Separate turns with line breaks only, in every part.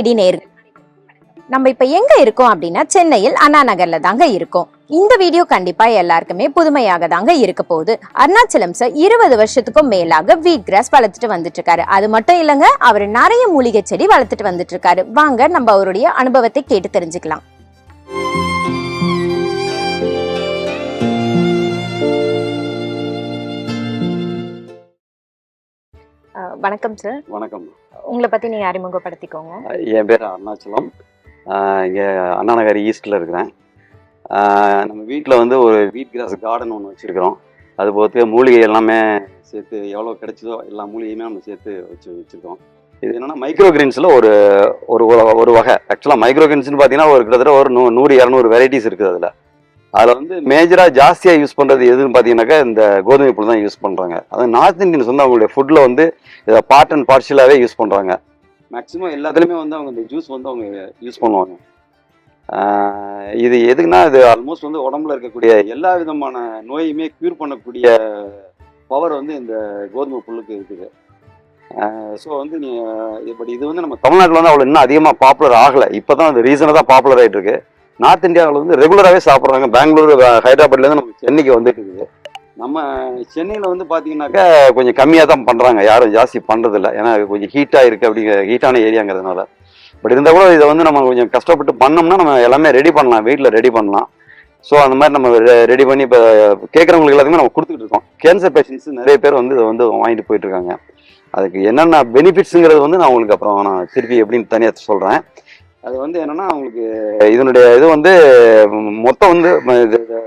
DD நேயர்கள், நம்ம இப்ப எங்க இருக்கோம் அப்படின்னா சென்னையில் அண்ணா நகர்ல தாங்க இருக்கோம். இந்த வீடியோ கண்டிப்பா எல்லாருக்குமே புதுமையாக தாங்க இருக்க போகுது. அருணாச்சலம் சார் 20 வருஷத்துக்கும் மேலாக வீட் கிராஸ் வளர்த்துட்டு வந்துட்டு இருக்காரு. அது மட்டும் இல்லங்க, அவர் நிறைய மூலிகை செடி வளர்த்துட்டு வந்துட்டு இருக்காரு. வாங்க நம்ம அவருடைய அனுபவத்தை கேட்டு தெரிஞ்சுக்கலாம். வணக்கம் சார்.
வணக்கம்.
உங்களை பத்தி நீங்க அறிமுகப்படுத்திக்கோங்க.
என் பேர் அருணாச்சலம். இங்கே அண்ணா நகர் ஈஸ்டில் இருக்கிறேன். நம்ம வீட்டில் வந்து ஒரு வீட் கிராஸ் கார்டன் ஒன்று வச்சுருக்கிறோம். அது போக மூலிகை எல்லாமே சேர்த்து எவ்வளோ கிடைச்சதோ எல்லா மூலிகையுமே நம்ம சேர்த்து வச்சுருக்கோம். இது என்னென்னா மைக்ரோ கிரீன்ஸில் ஒரு ஒரு வகை. ஆக்சுவலாக மைக்ரோ கிரீன்ஸ்னு பார்த்தீங்கன்னா ஒரு கிட்டத்தட்ட ஒரு 100-200 வெரைட்டிஸ் இருக்குது. அதில் வந்து மேஜராக ஜாஸ்தியாக யூஸ் பண்ணுறது எதுன்னு பார்த்தீங்கன்னாக்கா இந்த கோதுமை புல் தான் யூஸ் பண்ணுறாங்க. அதாவது நார்த் இந்தியன்ஸ் வந்து அவங்களுடைய ஃபுட்டில் வந்து இதை பார்ட் அண்ட் பார்ஷியலாகவே யூஸ் பண்ணுறாங்க. மேக்ஸிமம் எல்லாத்துலேயுமே வந்து அவங்க இந்த ஜூஸ் வந்து அவங்க யூஸ் பண்ணுவாங்க. இது எதுக்குன்னா இது ஆல்மோஸ்ட் வந்து உடம்புல இருக்கக்கூடிய எல்லா விதமான நோயுமே க்யூர் பண்ணக்கூடிய பவர் வந்து இந்த கோதுமை புல்லுக்கு இருக்குது. ஸோ வந்து பட் இது வந்து நம்ம தமிழ்நாட்டில் வந்து அவ்வளோ இன்னும் அதிகமாக பாப்புலர் ஆகலை. இப்போ தான் அது ரீசனாக தான் பாப்புலர் ஆகிட்டு இருக்கு. நார்த் இந்தியாவில் வந்து ரெகுலராகவே சாப்பிட்றாங்க. பெங்களூர், ஹைதராபாத்லேருந்து நம்ம சென்னைக்கு வந்துட்டு இருக்குது. நம்ம சென்னையில் வந்து பார்த்தீங்கன்னாக்கா கொஞ்சம் கம்மியாக தான் பண்ணுறாங்க, யாரும் ஜாஸ்தி பண்ணுறதில்ல. ஏன்னா கொஞ்சம் ஹீட்டாக இருக்குது, அப்படிங்கிற ஹீட்டான ஏரியாங்கிறதுனால. பட் இருந்தால் கூட இதை வந்து நம்ம கொஞ்சம் கஷ்டப்பட்டு பண்ணோம்னா நம்ம எல்லாமே ரெடி பண்ணலாம், வீட்டில் ரெடி பண்ணலாம். ஸோ அந்த மாதிரி நம்ம ரெடி பண்ணி இப்போ கேட்குறவங்களுக்கு எல்லாத்துக்குமே நம்ம கொடுத்துட்டு இருக்கோம். கேன்சர் பேஷண்ட்ஸ் நிறைய பேர் வந்து இதை வந்து வாங்கிட்டு போயிட்டுருக்காங்க. அதுக்கு என்னென்ன பெனிஃபிட்ஸுங்கிறது வந்து நான் உங்களுக்கு அப்புறம் நான் திருப்பி எப்படின்னு தனியாக சொல்கிறேன். அது வந்து என்னன்னா அவங்களுக்கு இதனுடைய இது வந்து மொத்தம் வந்து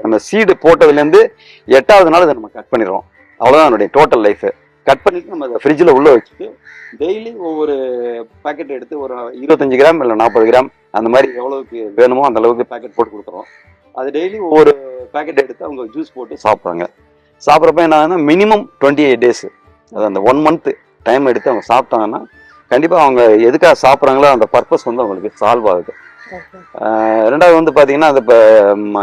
நம்ம சீடு போட்டதுலேருந்து 8வது நாள் இதை நம்ம கட் பண்ணிடுறோம். அவ்வளோதான் என்னுடைய டோட்டல் லைஃபு. கட் பண்ணிட்டு நம்ம அதை ஃப்ரிட்ஜில் உள்ளே வச்சுட்டு டெய்லி ஒவ்வொரு பேக்கெட் எடுத்து ஒரு 25 கிராம் இல்லை 40 கிராம் அந்த மாதிரி எவ்வளவுக்கு வேணுமோ அந்த அளவுக்கு பேக்கெட் போட்டு கொடுத்துறோம். அது டெய்லி ஒவ்வொரு பேக்கெட் எடுத்து அவங்க ஜூஸ் போட்டு சாப்பிட்றாங்க. சாப்பிட்றப்ப என்ன மினிமம் 28 டேஸ், அது அந்த 1 மந்த் டைம் எடுத்து அவங்க சாப்பிட்டாங்கன்னா கண்டிப்பாக அவங்க எதுக்காக சாப்பிட்றாங்களோ அந்த பர்பஸ் வந்து அவங்களுக்கு சால்வ் ஆகுது. ரெண்டாவது வந்து பார்த்தீங்கன்னா அது இப்போ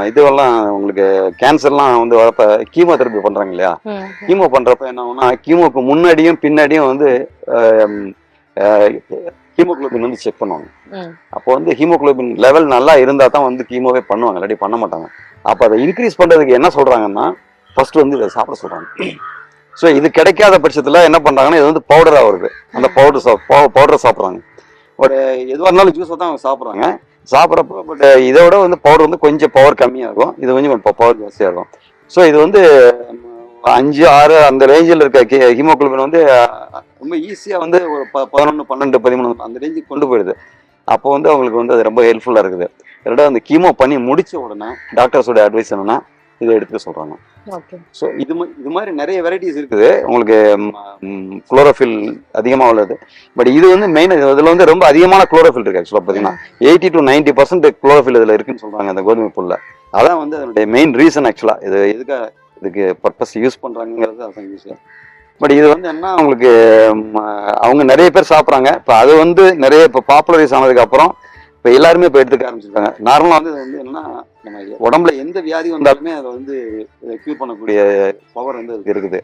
இதுவெல்லாம் உங்களுக்கு கேன்சர்லாம் வந்து வரப்போ கீமோ தெரப்பி பண்ணுறாங்க இல்லையா. கீமோ பண்ணுறப்ப என்ன ஆகும்னா கீமோக்கு முன்னாடியும் பின்னாடியும் வந்து ஹீமோகுளோபின் வந்து செக் பண்ணுவாங்க. அப்போ வந்து ஹீமோகுளோபின் லெவல் நல்லா இருந்தால் தான் வந்து கீமோவே பண்ணுவாங்க, இல்லாட்டி பண்ண மாட்டாங்க. அப்போ அதை இன்க்ரீஸ் பண்ணுறதுக்கு என்ன சொல்கிறாங்கன்னா ஃபர்ஸ்ட் வந்து இதை சாப்பிட சொல்கிறாங்க. ஸோ இது கிடைக்காத பட்சத்தில் என்ன பண்ணுறாங்கன்னா இது வந்து பவுடராக வருது. அந்த பவுடரை சாப்பிட்றாங்க. ஒரு எதுவாக இருந்தாலும் ஜூஸை தான் அவங்க சாப்பிட்றாங்க. சாப்பிட்றப்போ பட் இதை விட வந்து பவுடர் வந்து கொஞ்சம் பவர் கம்மியாக இருக்கும், இது கொஞ்சம் பவர் ஜாஸ்தியாக இருக்கும். ஸோ இது வந்து 5-6 அந்த ரேஞ்சில் இருக்க ஹீமோகுளோபின் வந்து ரொம்ப ஈஸியாக வந்து ஒரு 11, 12, 13 அந்த ரேஞ்சுக்கு கொண்டு போயிடுது. அப்போ வந்து அவங்களுக்கு வந்து அது ரொம்ப ஹெல்ப்ஃபுல்லாக இருக்குது. ரெண்டாவது அந்த கீமோ பண்ணி முடிச்ச உடனே டாக்டர்ஸோட அட்வைஸ் என்னன்னா இதை எடுத்துக்க சொல்கிறாங்க. ஸோ இது மாதிரி நிறைய வெரைட்டிஸ் இருக்குது. உங்களுக்கு குளோரோஃபில் அதிகமாக உள்ளது. பட் இது வந்து மெயின், இதில் வந்து ரொம்ப அதிகமான குளோரோஃபில் இருக்குது. ஆக்சுவலாக பார்த்தீங்கன்னா 80 to 90% குளோரோஃபில் இதில் இருக்குன்னு சொல்கிறாங்க அந்த கோதுமை புல்ல. அதான் வந்து அதனுடைய மெயின் ரீசன். ஆக்சுவலாக இது இதுக்கு பர்பஸ் யூஸ் பண்ணுறாங்கிறது அதான் யூஸ். பட் இது வந்து என்ன அவங்களுக்கு அவங்க நிறைய பேர் சாப்பிட்றாங்க. இப்போ அது வந்து நிறைய இப்போ பாப்புலரைஸ் ஆனதுக்கப்புறம் இப்போ எல்லாருமே இப்போ எடுத்துக்க ஆரம்பிச்சிருக்காங்க. நார்மலாக வந்து இது வந்து என்னன்னா நம்ம உடம்புல எந்த வியாதி வந்தாலுமே அதை வந்து க்யூர் பண்ணக்கூடிய பவர் வந்து அதுக்கு இருக்குது.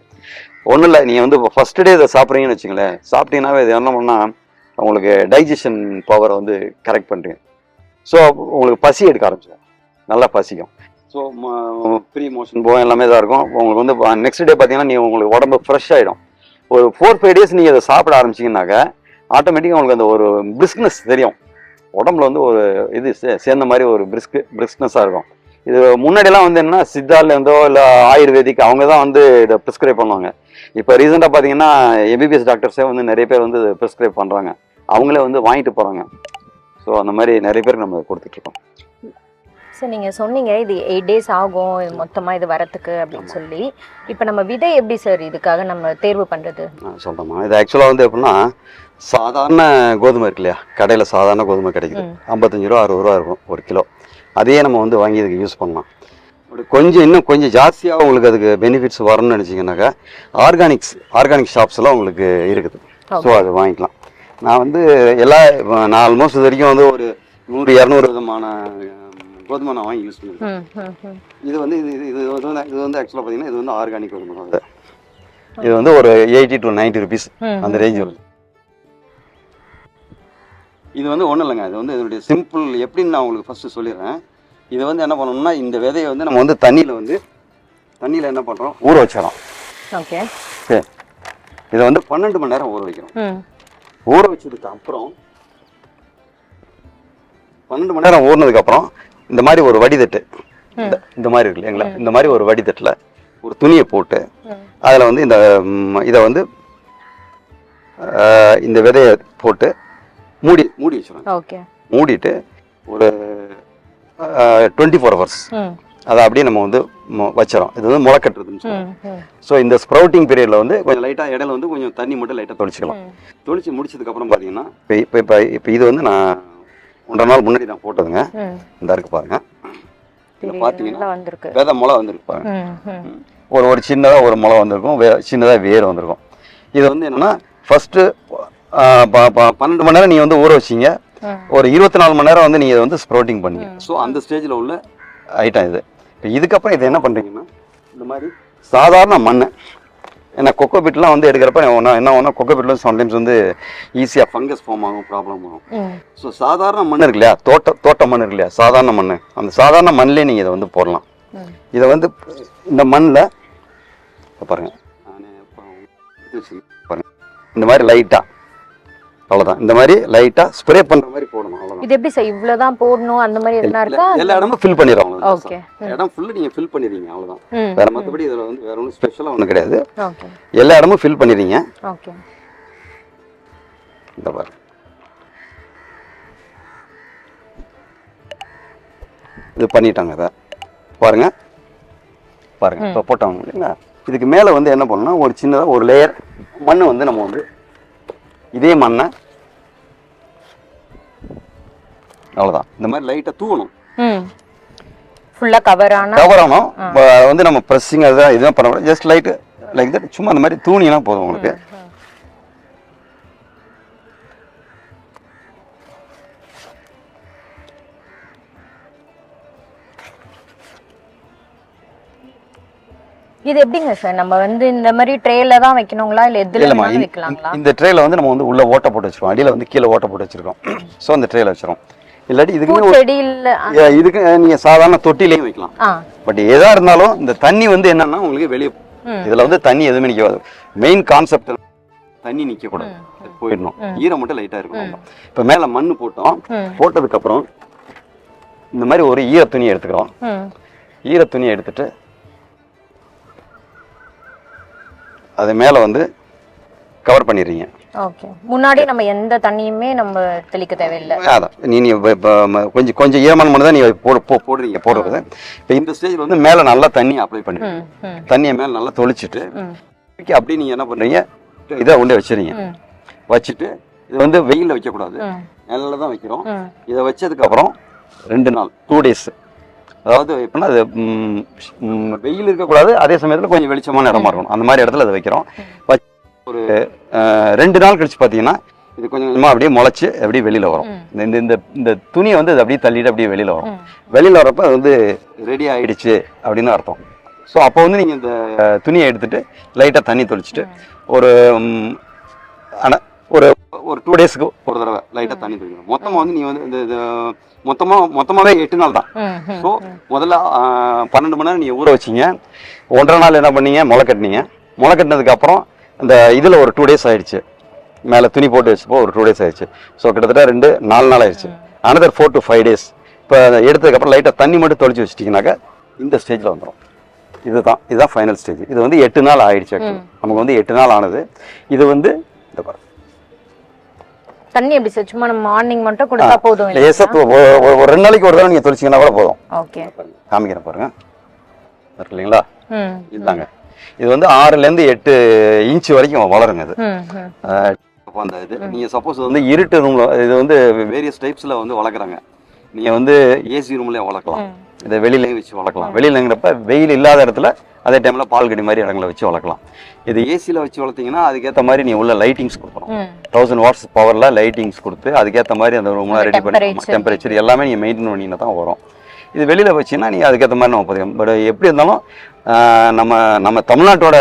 ஒன்றும் இல்லை, நீங்கள் வந்து இப்போ ஃபர்ஸ்ட் டே இதை சாப்பிட்றீங்கன்னு வச்சுங்களேன், சாப்பிட்டீங்கன்னாவே இது என்ன பண்ணால் உங்களுக்கு டைஜஷன் பவரை வந்து கரெக்ட் பண்ணுறீங்க. ஸோ உங்களுக்கு பசி எடுக்க ஆரம்பிச்சிடும், நல்லா பசிக்கும். ஸோ ஃப்ரீ மோஷன் போகும், எல்லாமே இதாக இருக்கும். உங்களுக்கு வந்து நெக்ஸ்ட் டே பார்த்தீங்கன்னா நீங்கள் உங்களுக்கு உடம்பு ஃப்ரெஷ் ஆகிடும். ஒரு 4-5 டேஸ் நீங்கள் அதை சாப்பிட ஆரம்பிச்சிங்கனாக்கா ஆட்டோமேட்டிக்காக உங்களுக்கு அந்த ஒரு பிரிஸ்க்னஸ் தெரியும். உடம்புல வந்து ஒரு இது சேர்ந்த மாதிரி ஒரு பிரிஸ்க்னஸாக இருக்கும். இது முன்னாடியெல்லாம் வந்து என்னன்னா சித்தால இருந்தோ இல்லை ஆயுர்வேதிக் அவங்க தான் வந்து இதை ப்ரிஸ்கிரைப் பண்ணுவாங்க. இப்போ ரீசெண்டாக பார்த்தீங்கன்னா எம்பிபிஎஸ் டாக்டர்ஸே வந்து நிறைய பேர் வந்து ப்ரிஸ்கிரைப் பண்ணுறாங்க, அவங்களே வந்து வாங்கிட்டு போகிறாங்க. ஸோ அந்த மாதிரி நிறைய பேருக்கு நம்ம கொடுத்துட்ருக்கோம்.
சார் நீங்கள் சொன்னீங்க இது 8 டேஸ் ஆகும் மொத்தமாக இது வரத்துக்கு அப்படின்னு சொல்லி. இப்போ நம்ம விதை எப்படி சார் இதுக்காக நம்ம தேர்வு பண்ணுறது?
சொல்கிறோமா, இது ஆக்சுவலாக வந்து எப்படின்னா சாதாரண கோதுமை இருக்கு இல்லையா, கடையில் சாதாரண கோதுமை கிடைக்குது, 55 ரூபா 60 ரூபா இருக்கும் ஒரு கிலோ. அதையே நம்ம வந்து வாங்கி இதுக்கு யூஸ் பண்ணலாம். இன்னும் கொஞ்சம் ஜாஸ்தியாக உங்களுக்கு அதுக்கு பெனிஃபிட்ஸ் வரணும்னு நினச்சிங்கன்னாக்கா ஆர்கானிக் ஷாப்ஸ்லாம் உங்களுக்கு இருக்குது. ஸோ அது வாங்கிக்கலாம். நான் வந்து நான் ஆல்மோஸ்ட் இது வரைக்கும் வந்து ஒரு 100-200 விதமான கோதுமை நான் வாங்கி யூஸ் பண்ணிருக்கேன். இது வந்து ஆக்சுவலாக பார்த்தீங்கன்னா இது வந்து ஆர்கானிக் கோதுமை தான். இது வந்து ஒரு 80 to 90 rupees அந்த ரேஞ்ச் வருது. இது வந்து ஒன்றும் இல்லைங்க, இது வந்து இதனுடைய சிம்பிள் எப்படின்னு நான் உங்களுக்கு ஃபஸ்ட்டு சொல்லிடுறேன். இது வந்து என்ன பண்ணணும்னா இந்த விதையை வந்து நம்ம வந்து தண்ணியில் என்ன பண்ணுறோம், ஊற வச்சிடறோம்.
ஓகே.
சரி, இதை வந்து 12 மணி நேரம் ஊற வைக்கிறோம். ஊற வச்சதுக்கு அப்புறம் 12 மணி நேரம் ஊறினதுக்கப்புறம் இந்த மாதிரி ஒரு வடிதட்டு, இந்த மாதிரி இருக்கு இல்லைங்களா, இந்த மாதிரி ஒரு வடிதட்டில் ஒரு துணியை போட்டு அதில் வந்து இதை வந்து இந்த விதையை போட்டு மூடி வச்சிடும்.
ஓகே.
மூடிட்டு ஒரு 24 ஹவர்ஸ் அதை அப்படியே நம்ம வந்து வச்சிடறோம். இது வந்து முளை கட்டுறதுன்னு சொல்லுவோம். ஸோ இந்த ஸ்ப்ரவுட்டிங் பீரியடில் வந்து கொஞ்சம் லைட்டாக இடையில வந்து கொஞ்சம் தண்ணி மட்டும் லைட்டாக தொளிச்சிக்கலாம். தொளிச்சு முடிச்சதுக்கப்புறம் பார்த்தீங்கன்னா இப்போ இது வந்து நான் 1.5 நாள் முன்னாடி நான் போட்டதுங்க. இந்த இருக்கு பாருங்க, பார்த்தீங்கன்னா விதை முளை வந்துருக்கு பாருங்க. ஒரு சின்னதாக ஒரு முளை வந்திருக்கும், சின்னதாக வேர் வந்திருக்கும். இது வந்து என்னன்னா ஃபர்ஸ்ட் 12 மணி நேரம் நீங்க வந்து ஊற வச்சீங்க, ஒரு 24 மணி நேரம் வந்து நீங்க இதை வந்து ஸ்ப்ரவுட்டிங் பண்ணீங்க. ஸோ அந்த ஸ்டேஜில் உள்ள ஐட்டம் இது. இப்போ இதுக்கப்புறம் இதை என்ன பண்ணுறீங்கன்னா இந்த மாதிரி சாதாரண மண், ஏன்னா கொக்கோ பிட்லாம் வந்து எடுக்கிறப்ப என்ன ஒன்றா கொக்கோ பிட்டில் சம்டைம்ஸ் வந்து ஈஸியாக ஃபங்கஸ் ஃபார்ம் ஆகும், ப்ராப்ளம் ஆகும். ஸோ சாதாரண மண் இருக்கு இல்லையா, தோட்ட மண் இருக்கு இல்லையா, சாதாரண மண், அந்த சாதாரண மண்ணிலே நீங்கள் இதை வந்து போடலாம். இதை வந்து இந்த மண்ணில் பாருங்க, பாருங்க இந்த மாதிரி லைட்டாக, அவ்வளோதான், இந்த மாதிரி லைட்டாக ஸ்ப்ரே பண்ணுற மாதிரி போடணும். அவ்வளோதான்.
இது எப்படி சார் இவ்வளோதான் போடணும் அந்த மாதிரி எதுனா இருக்கா?
எல்லா இடமும் ஃபில் பண்ணிடுறோம்.
ஓகே.
இடம் ஃபுல்லு நீங்கள் ஃபில் பண்ணிடுறீங்க, அவ்வளோதான். வேற மற்றபடி இதில் வந்து வேற ஒன்றும் ஸ்பெஷலாக ஒன்றும் கிடையாது.
ஓகே.
எல்லா இடமும் ஃபில் பண்ணிடுறீங்க.
ஓகே.
இந்த பாருங்க, இது பண்ணிட்டாங்க. இதை பாருங்க இப்போ போட்டாங்க இல்லைங்களா. இதுக்கு மேலே வந்து என்ன பண்ணணும்னா ஒரு சின்னதாக ஒரு லேயர் மண் வந்து நம்ம வந்து இதே மண்ணை அவ்வளோதான் இந்த மாதிரி லைட்டாக தூவணும்.
ஃபுல்லாக கவர்
ஆகணும். வந்து நம்ம ப்ரெஸ்ஸிங் அதுதான் இதுதான் பண்ண முடியும். ஜஸ்ட் லைட் லைக் தட், சும்மா அந்த மாதிரி தூணினா போதும் உங்களுக்கு.
இது எப்படிங்க சார், நம்ம வந்து இந்த மாதிரி ட்ரேல தான் வைக்கணுங்களா இல்ல எதுல வேணாலும் வைக்கலாங்களா?
இந்த ட்ரேல வந்து நம்ம வந்து உள்ள ஓட்டை போட்டு வச்சிருக்கோம், அடியில வந்து கீழே ஓட்டை போட்டு வச்சிருக்கோம். சோ அந்த ட்ரேல வச்சிரோம். இல்லாட்டி இதுக்கு நீங்க சாதாரண தொட்டிலையும் வைக்கலாம். பட் எதா இருந்தாலும் இந்த தண்ணி வந்து என்னன்னா உங்களுக்கு வெளியே, இதுல வந்து தண்ணி எதுவுமே நிக்காது. மெயின் கான்செப்ட் தண்ணி நிக்க கூடாது, போயிடணும், ஈரம் மட்டும் லைட்டா இருக்கும். இப்ப மேல மண்ணு போட்டதுக்கு அப்புறம் இந்த மாதிரி ஒரு ஈர துணியை எடுத்துக்கிறோம். ஈர துணியை எடுத்துட்டு அது மேல வந்து கவர் பண்ணிடுறீங்க.
ஓகே. முன்னாடி நம்ம எந்த தண்ணியுமே நம்ம தெளிக்க தேவையில்லை.
அதான் நீ கொஞ்சம் ஈரமான மண்ணு தான் நீ போடுறீங்க. போடுறது இப்போ இந்த ஸ்டேஜில் வந்து மேலே நல்லா தண்ணி அப்ளை பண்ணிடுங்க. தண்ணியை மேலே நல்லா தொளிச்சுட்டு அப்படியே நீங்கள் என்ன பண்ணுறீங்க, இதை கொண்டு வச்சுறீங்க. வச்சுட்டு இது வந்து வெயிலில் வைக்கக்கூடாது, நிழல்ல தான் வைக்கிறோம். இதை வச்சதுக்கப்புறம் 2 நாள் 2 டேஸ், அதாவது எப்படின்னா அது வெயில் இருக்கக்கூடாது, அதே சமயத்தில் கொஞ்சம் வெளிச்சமான இடமா இருக்கணும், அந்த மாதிரி இடத்துல அதை வைக்கிறோம். ஒரு 2 நாள் கழிச்சு பார்த்தீங்கன்னா இது கொஞ்சம் கொஞ்சமாக அப்படியே முளைச்சி அப்படியே வெளியில் வரும். இந்த துணியை வந்து அது அப்படியே தள்ளிட்டு அப்படியே வெளியில் வரும். வெளியில் வரப்போ அது வந்து ரெடி ஆகிடுச்சு அப்படின்னு அர்த்தம். ஸோ அப்போ வந்து நீங்கள் இந்த துணியை எடுத்துட்டு லைட்டாக தண்ணி தொளிச்சுட்டு ஒரு ஆனால் ஒரு 2 டேஸ்க்கு ஒரு தடவை லைட்டாக தண்ணி தொளிக்கணும். மொத்தமாக வந்து நீங்கள் வந்து இந்த மொத்தமாகவே 8 நாள் தான். ஸோ முதல்ல 12 மணி நேரம் நீங்கள் ஊற வச்சிங்க. 1.5 நாள் என்ன பண்ணீங்க, முளை கட்டினீங்க. முளை கட்டினதுக்கப்புறம் அந்த இதில் ஒரு 2 டேஸ் ஆயிடுச்சு, மேலே துணி போட்டு வச்சப்போ ஒரு 2 டேஸ் ஆயிடுச்சு. ஸோ கிட்டத்தட்ட 4 நாள் ஆயிடுச்சு. Another 4 to 5 days. இப்போ எடுத்ததுக்கப்புறம் லைட்டாக தண்ணி மட்டும் தொளிச்சு வச்சிட்டிங்கனாக்கா இந்த ஸ்டேஜில் வந்துடும். இதுதான் ஃபைனல் ஸ்டேஜ். இது வந்து 8 நாள் ஆயிடுச்சு. ஆக்சுவலி நமக்கு வந்து 8 நாள் ஆனது. இது வந்து இந்த பாருங்க
தண்ணி எப்படி சார், சும்மா நம்ம மார்னிங் மட்டும் கொடுத்தா போதும்?
ஒரு 2 நாளைக்கு ஒரு தடவை நீங்கள் தொளிச்சிங்கன்னா கூட போதும்.
ஓகே.
காமிக்கிறேன் பாருங்க, இருக்கு இல்லைங்களா, இதுதாங்க. இது வந்து 6லேருந்து 8 இன்ச் வரைக்கும் வளருங்க. இது அந்த இது நீங்கள் சப்போஸ் வந்து இருட்டு ரூம்ல இது வந்து வேரியஸ் டைப்ஸில் வந்து வளர்க்குறாங்க. நீங்கள் வந்து ஏசி ரூம்லேயே வளர்க்கலாம், இதை வெளியிலையும் வச்சு வளர்க்கலாம். வெளியிலங்கிறப்ப வெயில் இல்லாத இடத்துல அதே டைமில் பால்கடி மாதிரி இடங்களை வச்சு வளர்க்கலாம். இது ஏசியில் வச்சு வளர்த்தீங்கன்னா அதுக்கேற்ற மாதிரி நீ உள்ள லைட்டிங்ஸ் கொடுக்கணும். 1000 watts பவரில் லைட்டிங்ஸ் கொடுத்து அதுக்கேற்ற மாதிரி அந்த ரூம்லாம் ரெடி பண்ணி டெம்பரேச்சர் எல்லாமே நீங்கள் மெயின்டைன் பண்ணிங்கன்னா தான் வரும். இது வெளியில் வச்சிங்கன்னா நீங்கள் அதுக்கேற்ற மாதிரி நம்ம போதும். பட் எப்படி இருந்தாலும் நம்ம தமிழ்நாட்டோட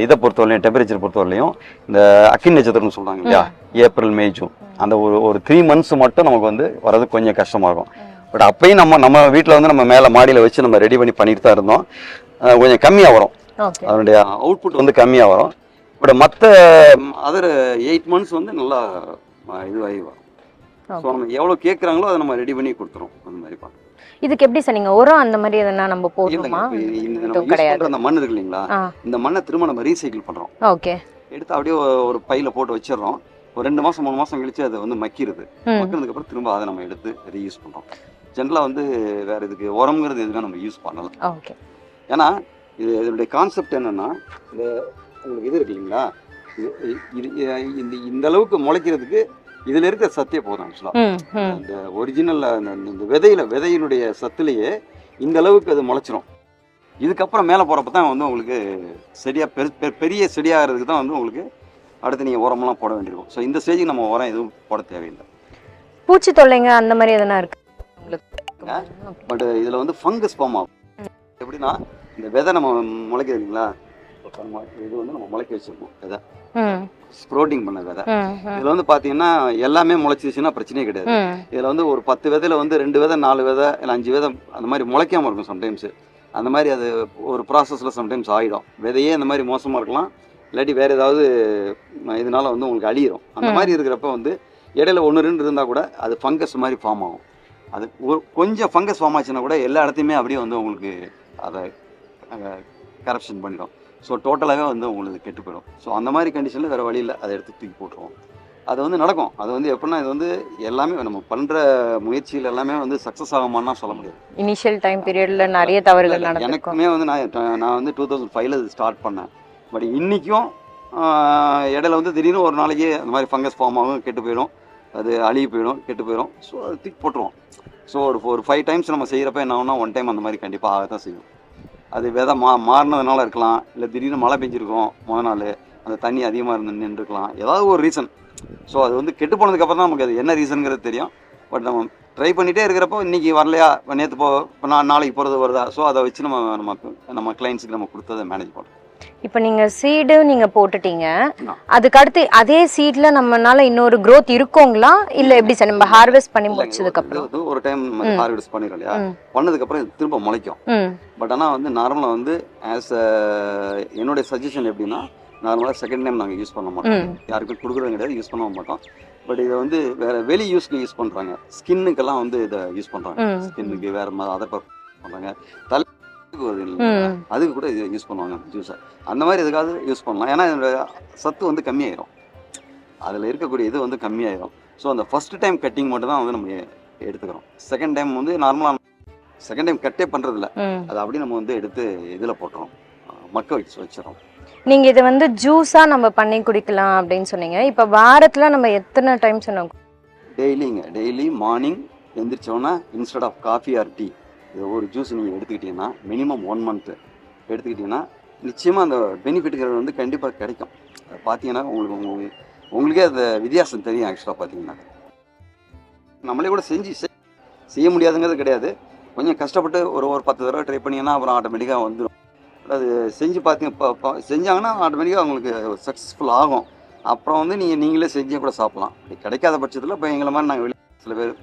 இதை பொறுத்தவரையிலையும் டெம்பரேச்சர் பொறுத்தவரையிலையும் இந்த அக்கினி நட்சத்திரம்னு சொல்கிறாங்க இல்லையா, ஏப்ரல் மே ஜூன் அந்த ஒரு 3 months மட்டும் நமக்கு வந்து வர்றது கொஞ்சம் கஷ்டமாக இருக்கும். பட் அப்பயும் நம்ம வீட்டில் வந்து நம்ம மேலே மாடியில் வச்சு நம்ம ரெடி பண்ணிட்டு தான் இருந்தோம். கொஞ்சம் கம்மியாக வரும், அதனுடைய அவுட்புட் வந்து கம்மியாக வரும். பட் மற்ற அதர் 8 months வந்து நல்லா இதுவாகி வரும். ஸோ நம்ம எவ்வளோ கேட்குறாங்களோ அதை நம்ம ரெடி பண்ணி கொடுத்துரும். அந்த மாதிரி பார்க்கலாம்.
இதுக்கு எப்படி சார் நீங்க உரம் அந்த மாதிரி எதனா நம்ம போடுறோமா?
அந்த மண் இருக்கு இல்லைங்களா, இந்த மண்ணை திரும்ப நம்ம ரீசைக்கிள் பண்றோம்.
ஓகே,
எடுத்து அப்படியே ஒரு பையில போட்டு வச்சிடறோம். ஒரு 2 மாசம் 3 மாசம் கழிச்சு அது வந்து மக்கிடுது. மக்கினதுக்கு அப்புறம் திரும்ப அதை நம்ம எடுத்து ரீயூஸ் பண்றோம். ஜென்ரலா வந்து வேற இதுக்கு உரம்ங்கிறது எதுவுமே நம்ம யூஸ் பண்ணலாம்.
ஓகே,
ஏன்னா இதனுடைய கான்செப்ட் என்னன்னா, இந்த உங்களுக்கு இது இருக்கு இல்லைங்களா, இந்த அளவுக்கு முளைக்கிறதுக்கு இதுல இருக்க சத்தே போதும். ஆக்சுவலா இந்த ஒரிஜினல் இந்த விதையினுடைய சத்துலேயே இந்த அளவுக்கு அது முளைச்சிரும். இதுக்கப்புறம் மேலே போகிறப்ப தான் வந்து உங்களுக்கு செடியாக பெரிய செடியாகிறதுக்கு தான் வந்து உங்களுக்கு அடுத்து நீங்கள் உரமெல்லாம் போட வேண்டியிருக்கும். ஸோ இந்த ஸ்டேஜுக்கு நம்ம உரம் எதுவும் போட தேவையில்லை.
பூச்சி தொல்லைங்க அந்த மாதிரி எதனா இருக்கு?
பட் இதில் வந்து ஃபங்கஸ் ஃபார்ம் ஆகும். எப்படின்னா இந்த விதை நம்ம முளைக்கிறது இல்லைங்களா, இது வந்து நம்ம முளைக்க வச்சிருக்கோம் விதை, ஸ்ப்ரோட்டிங் பண்ண விதை. இதுல வந்து பாத்தீங்கன்னா எல்லாமே முளைச்சிச்சுன்னா பிரச்சனையே கிடையாது. இதுல வந்து ஒரு 10 விதையில வந்து 2 விதை 4 விதை இல்லை 5 விதை அந்த மாதிரி முளைக்காம இருக்கும் சம்டைம்ஸ். அந்த மாதிரி அது ஒரு ப்ராசஸ்ல சம்டைம்ஸ் ஆகிடும். விதையே இந்த மாதிரி மோசமா இருக்கலாம், இல்லாட்டி வேற ஏதாவது இதனால வந்து உங்களுக்கு அழியிடும். அந்த மாதிரி இருக்கிறப்ப வந்து இடையில 1-2 இருந்தா கூட அது ஃபங்கஸ் மாதிரி ஃபார்ம் ஆகும். அது கொஞ்சம் ஃபங்கஸ் ஃபார்ம் ஆச்சுன்னா கூட எல்லா இடத்தையுமே அப்படியே வந்து உங்களுக்கு அதை கரப்ஷன் பண்ணிடும். ஸோ டோட்டலாகவே வந்து உங்களுக்கு கெட்டு போயிடும். ஸோ அந்த மாதிரி கண்டிஷனில் வேறு வழியில் அதை எடுத்து தூக்கி போட்டுருவோம். அது வந்து நடக்கும். அது வந்து எப்படின்னா, இது வந்து எல்லாமே நம்ம பண்ணுற முயற்சிகள் எல்லாமே வந்து சக்ஸஸ் ஆகுமான்னா சொல்ல முடியாது.
இனிஷியல் டைம் பீரியடில் நிறைய தவறுகள் நடக்கும்.
எனக்குமே வந்து நான் வந்து 2005 ஸ்டார்ட் பண்ணேன். பட் இன்றைக்கும் இடையில வந்து திடீர்னு ஒரு நாளைக்கு அந்த மாதிரி ஃபங்கஸ் ஃபார்ம் ஆகும், கெட்டு போயிடும், அது அழுகி போயிடும், கெட்டு போயிடும். ஸோ அது தூக்கி போட்டுருவோம். ஸோ ஒரு 5 times நம்ம செய்கிறப்ப என்ன ஆகும்னா 1 time அந்த மாதிரி கண்டிப்பாக ஆக தான் செய்யும். அது விதை மாறினதுனால இருக்கலாம், இல்லை திடீர்னு மழை பெஞ்சிருக்கும் முதல் நாள், அந்த தண்ணி அதிகமாக இருந்து நின்றுருக்கலாம், ஏதாவது ஒரு ரீசன். ஸோ அது வந்து கெட்டு போனதுக்கப்புறம் தான் நமக்கு அது என்ன ரீசனுங்கிறது தெரியும். பட் நம்ம ட்ரை பண்ணிகிட்டே இருக்கிறப்போ இன்றைக்கி வரலையா, நேற்று இப்போ நாளைக்கு போகிறது வருதா, ஸோ அதை வச்சு நம்ம கிளைண்ட்ஸுக்கு நம்ம கொடுத்ததை மேனேஜ் பண்ணுறோம்.
இப்போ நீங்க சீடு நீங்க போட்டுட்டீங்க, அதுக்கு அடுத்து அதே சீட்ல நம்மனால இன்னொரு growth இருக்குங்களா இல்ல எப்படி சார்? நம்ம ஹார்வெஸ்ட் பண்ணி முடிச்சதுக்கு அப்புறம்
ஒரு டைம் நம்ம ஹார்வெஸ்ட் பண்ணிரோம் இல்லையா, பண்ணதுக்கு அப்புறம் திரும்ப முளைக்கும். பட் ஆனால் வந்து நார்மலாக வந்து என்னுடைய சஜஷன் எப்படின்னா, நார்மலாக செகண்ட் டைம் நாங்கள் யூஸ் பண்ண மாட்டோம், யாருக்கும் கொடுக்குறது கிடையாது, யூஸ் பண்ண மாட்டோம். பட் இதை வந்து வேற வெளி யூஸ்க்கு யூஸ் பண்றாங்க. ஸ்கின்னுக்கெல்லாம் வந்து இதை யூஸ் பண்றாங்க, ஸ்கின்னுக்கு வேற மாதிரி அதை பண்றாங்க, அதுக்கு கூட இதை யூஸ் பண்ணுவாங்க ஜூஸை. அந்த மாதிரி எதுக்காவது யூஸ் பண்ணலாம். ஏன்னா இதோட சத்து வந்து கம்மியாயிரும், அதில் இருக்கக்கூடிய இது வந்து கம்மியாயிரும். ஸோ அந்த ஃபர்ஸ்ட் டைம் கட்டிங் மட்டும் தான் வந்து நம்ம எடுத்துக்கிறோம். செகண்ட் டைம் வந்து நார்மலாக செகண்ட் டைம் கட்டே பண்ணுறதில்ல, அதை அப்படியே நம்ம வந்து எடுத்து இதில் போட்டுறோம், மக்க வச்சிடறோம்.
நீங்க இதை வந்து ஜூஸா நம்ம பண்ணி குடிக்கலாம் அப்படின்னு சொன்னீங்க. இப்போ வாரத்தில் நம்ம எத்தனை டைம் சொன்னோம்?
டெய்லி மார்னிங் எந்திரிச்சோன்னா instead of coffee or tea இது ஒரு ஜூஸ் நீங்கள் எடுத்துக்கிட்டீங்கன்னா மினிமம் 1 month எடுத்துக்கிட்டிங்கன்னா நிச்சயமாக அந்த பெனிஃபிட்டுகள் வந்து கண்டிப்பாக கிடைக்கும். அதை பார்த்தீங்கன்னா உங்களுக்கே அந்த வித்தியாசம் தெரியும். ஆக்சுவலாக பார்த்தீங்கன்னா நம்மளே கூட செய்ய முடியாதுங்கிறது கிடையாது. கொஞ்சம் கஷ்டப்பட்டு ஒரு 10 தடவை ட்ரை பண்ணிங்கன்னா அப்புறம் ஆட்டோமேட்டிக்காக வந்துடும். அது செஞ்சு செஞ்சாங்கன்னா ஆட்டோமேட்டிக்காக உங்களுக்கு சக்ஸஸ்ஃபுல் ஆகும். அப்புறம் வந்து நீங்களே செஞ்சே கூட சாப்பிட்லாம். கிடைக்காத பட்சத்தில் இப்போ எங்களை மாதிரி நாங்கள் வெளியே சில பேர்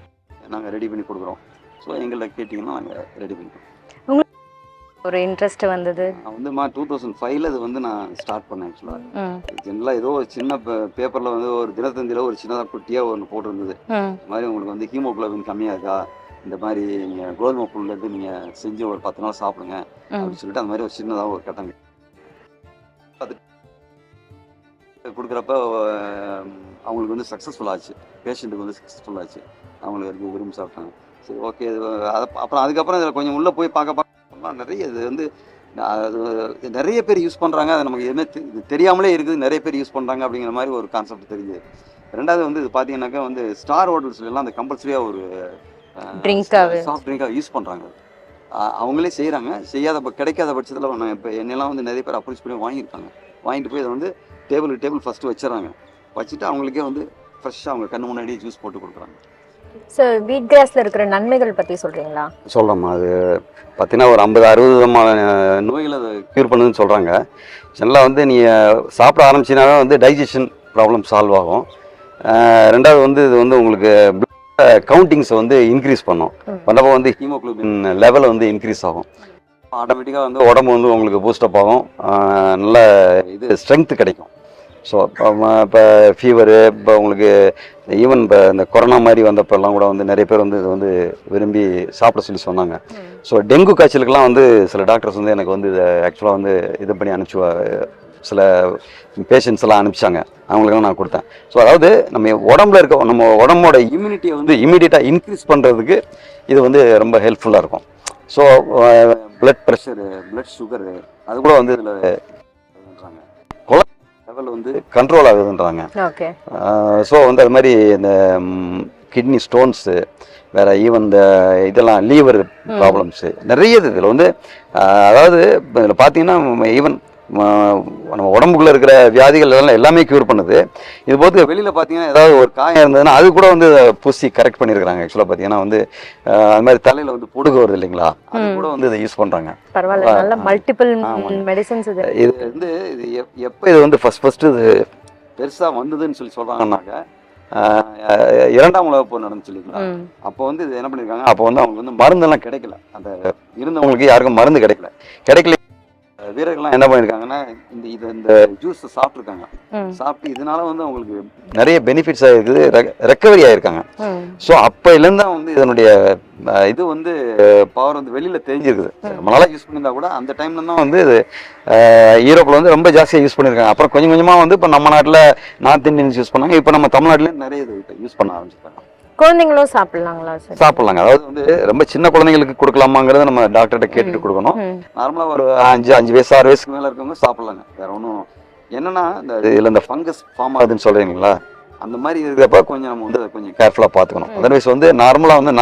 நாங்கள் ரெடி பண்ணி கொடுக்குறோம். ஸோ எங்கள்கிட்ட கேட்டிங்கன்னா நாங்கள் ரெடி பண்ணிக்கிறோம். உங்களுக்கு
ஒரு இன்ட்ரெஸ்ட் வந்தது? நான்
வந்து 2005 இது வந்து நான் ஸ்டார்ட் பண்ணேன். ஆக்சுவலாக ஜென்ரலாக ஏதோ ஒரு சின்ன பேப்பரில் வந்து ஒரு தினத்தந்தியில் ஒரு சின்னதாக குட்டியாக ஒன்று போட்டிருந்தது. இந்த மாதிரி உங்களுக்கு வந்து ஹீமோகுளோபின் கம்மியாக இருக்கா, இந்த மாதிரி நீங்கள் கோதுமை புல்லேருந்து நீங்கள் செஞ்சு ஒரு 10 நாள் சாப்பிடுங்க அப்படின்னு சொல்லிட்டு அந்த மாதிரி ஒரு சின்னதாக ஒரு கட்டங்க கொடுக்குறப்ப அவங்களுக்கு வந்து சக்ஸஸ்ஃபுல் ஆச்சு, பேஷண்ட்டுக்கு வந்து சக்ஸஸ்ஃபுல் ஆச்சு, அவங்களுக்கு விரும்பி சாப்பிட்டாங்க. சரி, ஓகே. அப்புறம் அதுக்கப்புறம் இதில் கொஞ்சம் உள்ளே போய் பார்க்க நிறைய இது வந்து நிறைய பேர் யூஸ் பண்ணுறாங்க. அது நமக்கு எதுவுமே தெரியாமலே இருக்குது, நிறைய பேர் யூஸ் பண்ணுறாங்க அப்படிங்கிற மாதிரி ஒரு கான்செப்ட் தெரியுது. ரெண்டாவது வந்து இது பார்த்தீங்கன்னாக்கா வந்து ஸ்டார் ஹோட்டல்ஸ்லாம் அந்த கம்பல்சரியாக ஒரு சாஃப்ட் ட்ரிங்காக யூஸ் பண்ணுறாங்க. அவங்களே செய்கிறாங்க. கிடைக்காத பட்சத்தில் நான் இப்போ என்னெல்லாம் வந்து நிறைய பேர் அப்ரோச் பண்ணி வாங்கிட்டு போய் இதை வந்து டேபிள் ஃபஸ்ட்டு வச்சிடறாங்க. வச்சுட்டு அவங்களுக்கே வந்து ஃப்ரெஷ்ஷாக அவங்க கண்ணு முன்னாடியே ஜூஸ் போட்டு கொடுக்குறாங்க.
சார் வீட் கிராஸ்ல இருக்கிற நன்மைகள் பத்தி சொல்றீங்களா?
சொல்கிறோம்மா. அது பார்த்தீங்கன்னா ஒரு 50-60 விதமான நோய்களை அது க்யூர் பண்ணுதுன்னு சொல்கிறாங்க. ஜெனரலாக வந்து நீங்கள் சாப்பிட ஆரம்பிச்சினாவே வந்து டைஜஷன் ப்ராப்ளம் சால்வ் ஆகும். ரெண்டாவது வந்து இது வந்து உங்களுக்கு கவுண்டிங்ஸை வந்து இன்க்ரீஸ் பண்ணும். பண்ணப்போ வந்து ஹீமோக்ளோபின் லெவல் வந்து இன்க்ரீஸ் ஆகும். ஆட்டோமேட்டிக்காக வந்து உடம்பு வந்து உங்களுக்கு பூஸ்டப் ஆகும். நல்ல இது ஸ்ட்ரென்த்து கிடைக்கும். ஸோ இப்போ ஃபீவரு, இப்போ உங்களுக்கு ஈவன் இப்போ இந்த கொரோனா மாதிரி வந்தப்பெல்லாம் கூட வந்து நிறைய பேர் வந்து இது வந்து விரும்பி சாப்பிட சொல்லி சொன்னாங்க. ஸோ டெங்கு காய்ச்சலுக்கெல்லாம் வந்து சில டாக்டர்ஸ் வந்து எனக்கு வந்து இதை ஆக்சுவலாக வந்து இது பண்ணி சில பேஷண்ட்ஸ் எல்லாம் அனுப்பிச்சாங்க. அவங்களுக்கெல்லாம் நான் கொடுத்தேன். ஸோ அதாவது நம்ம உடம்புல இருக்க நம்ம உடம்போட இம்யூனிட்டியை வந்து இமீடியட்டாக இன்க்ரீஸ் பண்ணுறதுக்கு இது வந்து ரொம்ப ஹெல்ப்ஃபுல்லாக இருக்கும். So blood pressure, blood sugar அது கூட வந்து இதில் லெவல் வந்து கண்ட்ரோல் ஆகுதுன்றாங்க. ஸோ வந்து அது மாதிரி இந்த கிட்னி ஸ்டோன்ஸு, வேற ஈவன் இந்த இதெல்லாம் லீவர் ப்ராப்ளம்ஸு நிறைய இதில் வந்து அதாவது இதில் பார்த்தீங்கன்னா ஈவன் நம்ம உடம்புக்குள்ள இருக்கிற வியாதிகள் எல்லாம் எல்லாமே க்யூர் பண்ணுது. இது போது வெளியில் பார்த்தீங்கன்னா ஏதாவது ஒரு காயம் இருந்ததுன்னா அது கூட வந்து பூசி கரெக்ட் பண்ணியிருக்கிறாங்க. ஆக்சுவலாக பார்த்தீங்கன்னா வந்து அது மாதிரி தலையில் வந்து பொடுகு வருது இல்லைங்களா, அது கூட வந்து இதை யூஸ் பண்ணுறாங்க. இது வந்து இது எப்போ இது வந்து ஃபர்ஸ்ட் இது பெருசாக வந்ததுன்னு சொல்லி சொல்கிறாங்கன்னாக்க 2ஆம் உலகப் போர் நடந்துச்சு இல்லைங்களா. அப்போ வந்து இது என்ன பண்ணியிருக்காங்க, அப்போ வந்து அவங்களுக்கு வந்து மருந்தெல்லாம் கிடைக்கல. அந்த இருந்தவங்களுக்கு யாருக்கும் மருந்து கிடைக்கல. வீரர்கள்லாம் என்ன பண்ணியிருக்காங்கன்னா இந்த ஜூஸ் சாப்பிட்ருக்காங்க. சாப்பிட்டு இதனால வந்து அவங்களுக்கு நிறைய பெனிஃபிட்ஸ் ஆகிருக்குது, ரெக்கவரி ஆகிருக்காங்க. ஸோ அப்போலேருந்து தான் வந்து இதனுடைய இது வந்து பவர் வந்து வெளியில் தெரிஞ்சிருக்குது. ரொம்ப நாளாக யூஸ் பண்ணியிருந்தா கூட அந்த டைம்ல தான் வந்து இது யூரோப்பில் வந்து ரொம்ப ஜாஸ்தியாக யூஸ் பண்ணியிருக்காங்க. அப்புறம் கொஞ்சம் கொஞ்சமாக வந்து இப்போ நம்ம நாட்டில் நார்த் இந்தியன்ஸ் யூஸ் பண்ணாங்க. இப்போ நம்ம தமிழ்நாட்டிலேயும் நிறைய இது யூஸ் பண்ண ஆரம்பிச்சிருக்காங்க.
குழந்தைங்களும் சாப்பிடலாங்களா சார்?
சாப்பிடலாங்க. அதாவது வந்து ரொம்ப சின்ன குழந்தைங்களுக்கு கொடுக்கலாமாங்கிறத நம்ம டாக்டர்கிட்ட கேட்டுட்டு கொடுக்கணும். நார்மலாக ஒரு 5 வயசு 6 வயசுக்கு மேலே இருக்கவங்க சாப்பிடலாங்க. வேற ஒன்றும் என்னன்னா இதில் இந்த ஃபங்கஸ் ஃபார்ம் ஆகுதுன்னு சொல்றீங்களா, அந்த மாதிரி இருக்கிறப்ப கொஞ்சம் நம்ம வந்து கொஞ்சம் கேர்ஃபுல்லாக பார்த்துக்கணும். அதர்வைஸ் வந்து நார்மலாக வந்து